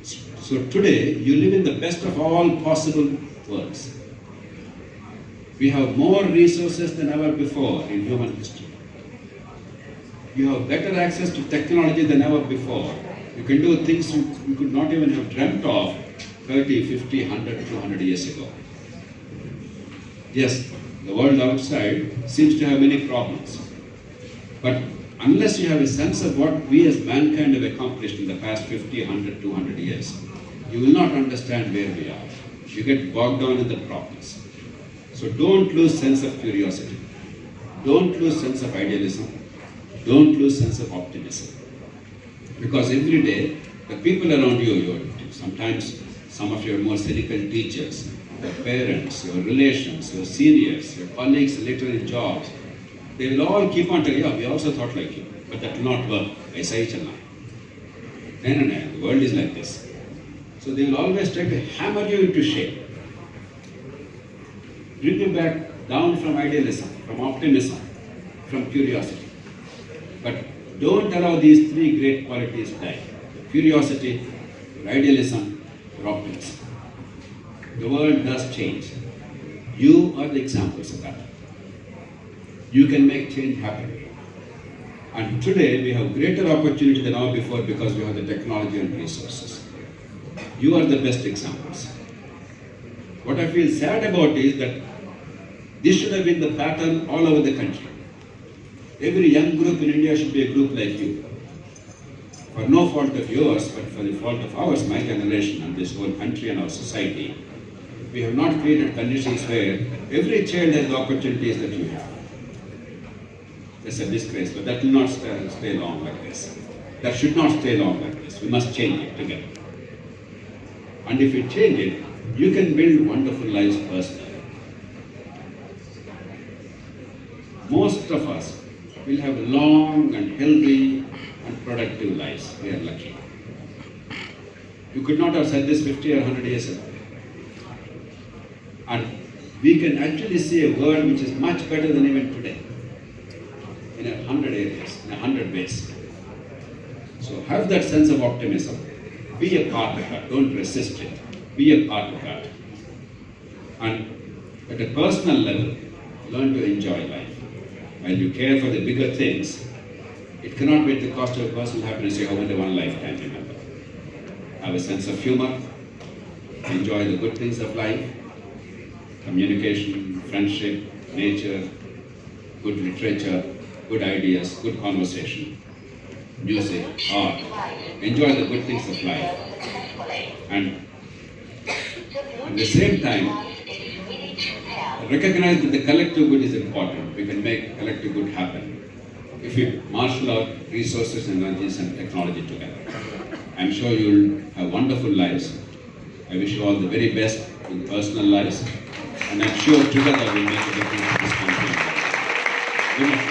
So today, you live in the best of all possible worlds. We have more resources than ever before in human history. You have better access to technology than ever before. You can do things you could not even have dreamt of 30, 50, 100, 200 years ago. Yes, the world outside seems to have many problems. But unless you have a sense of what we as mankind have accomplished in the past 50, 100, 200 years, you will not understand where we are. You get bogged down in the problems. So don't lose sense of curiosity. Don't lose sense of idealism. Don't lose sense of optimism. Because every day, the people around you, sometimes some of your more cynical teachers, your parents, your relations, your seniors, your colleagues later in jobs, they will all keep on telling you, we also thought like you, but that will not work. Aisa hi chalna. No, the world is like this. So they will always try to hammer you into shape. Bring them back down from idealism, from optimism, from curiosity. But don't allow these three great qualities die. Curiosity, idealism, or optimism. The world does change. You are the examples of that. You can make change happen. And today we have greater opportunity than ever before because we have the technology and resources. You are the best examples. What I feel sad about is that this should have been the pattern all over the country. Every young group in India should be a group like you. For no fault of yours, but for the fault of ours, my generation and this whole country and our society, we have not created conditions where every child has the opportunities that you have. It's a disgrace, but that will not stay long like this. That should not stay long like this. We must change it together. And if we change it, you can build wonderful lives personally. Most of us will have long and healthy and productive lives. We are lucky. You could not have said this 50 or 100 years ago. And we can actually see a world which is much better than even today. In 100 areas, in 100 ways. So have that sense of optimism. Be a part of that. Don't resist it. Be a part of that. And at a personal level, learn to enjoy life. While you care for the bigger things, it cannot be at the cost of personal happiness. You have only one lifetime, remember. Have a sense of humor. Enjoy the good things of life. Communication, friendship, nature, good literature, good ideas, good conversation, music, art. Enjoy the good things of life. And at the same time, recognize that the collective good is important. We can make collective good happen if we marshal out resources, energies and technology together. I'm sure you'll have wonderful lives. I wish you all the very best in personal lives. And I'm sure together we'll make a difference in this country.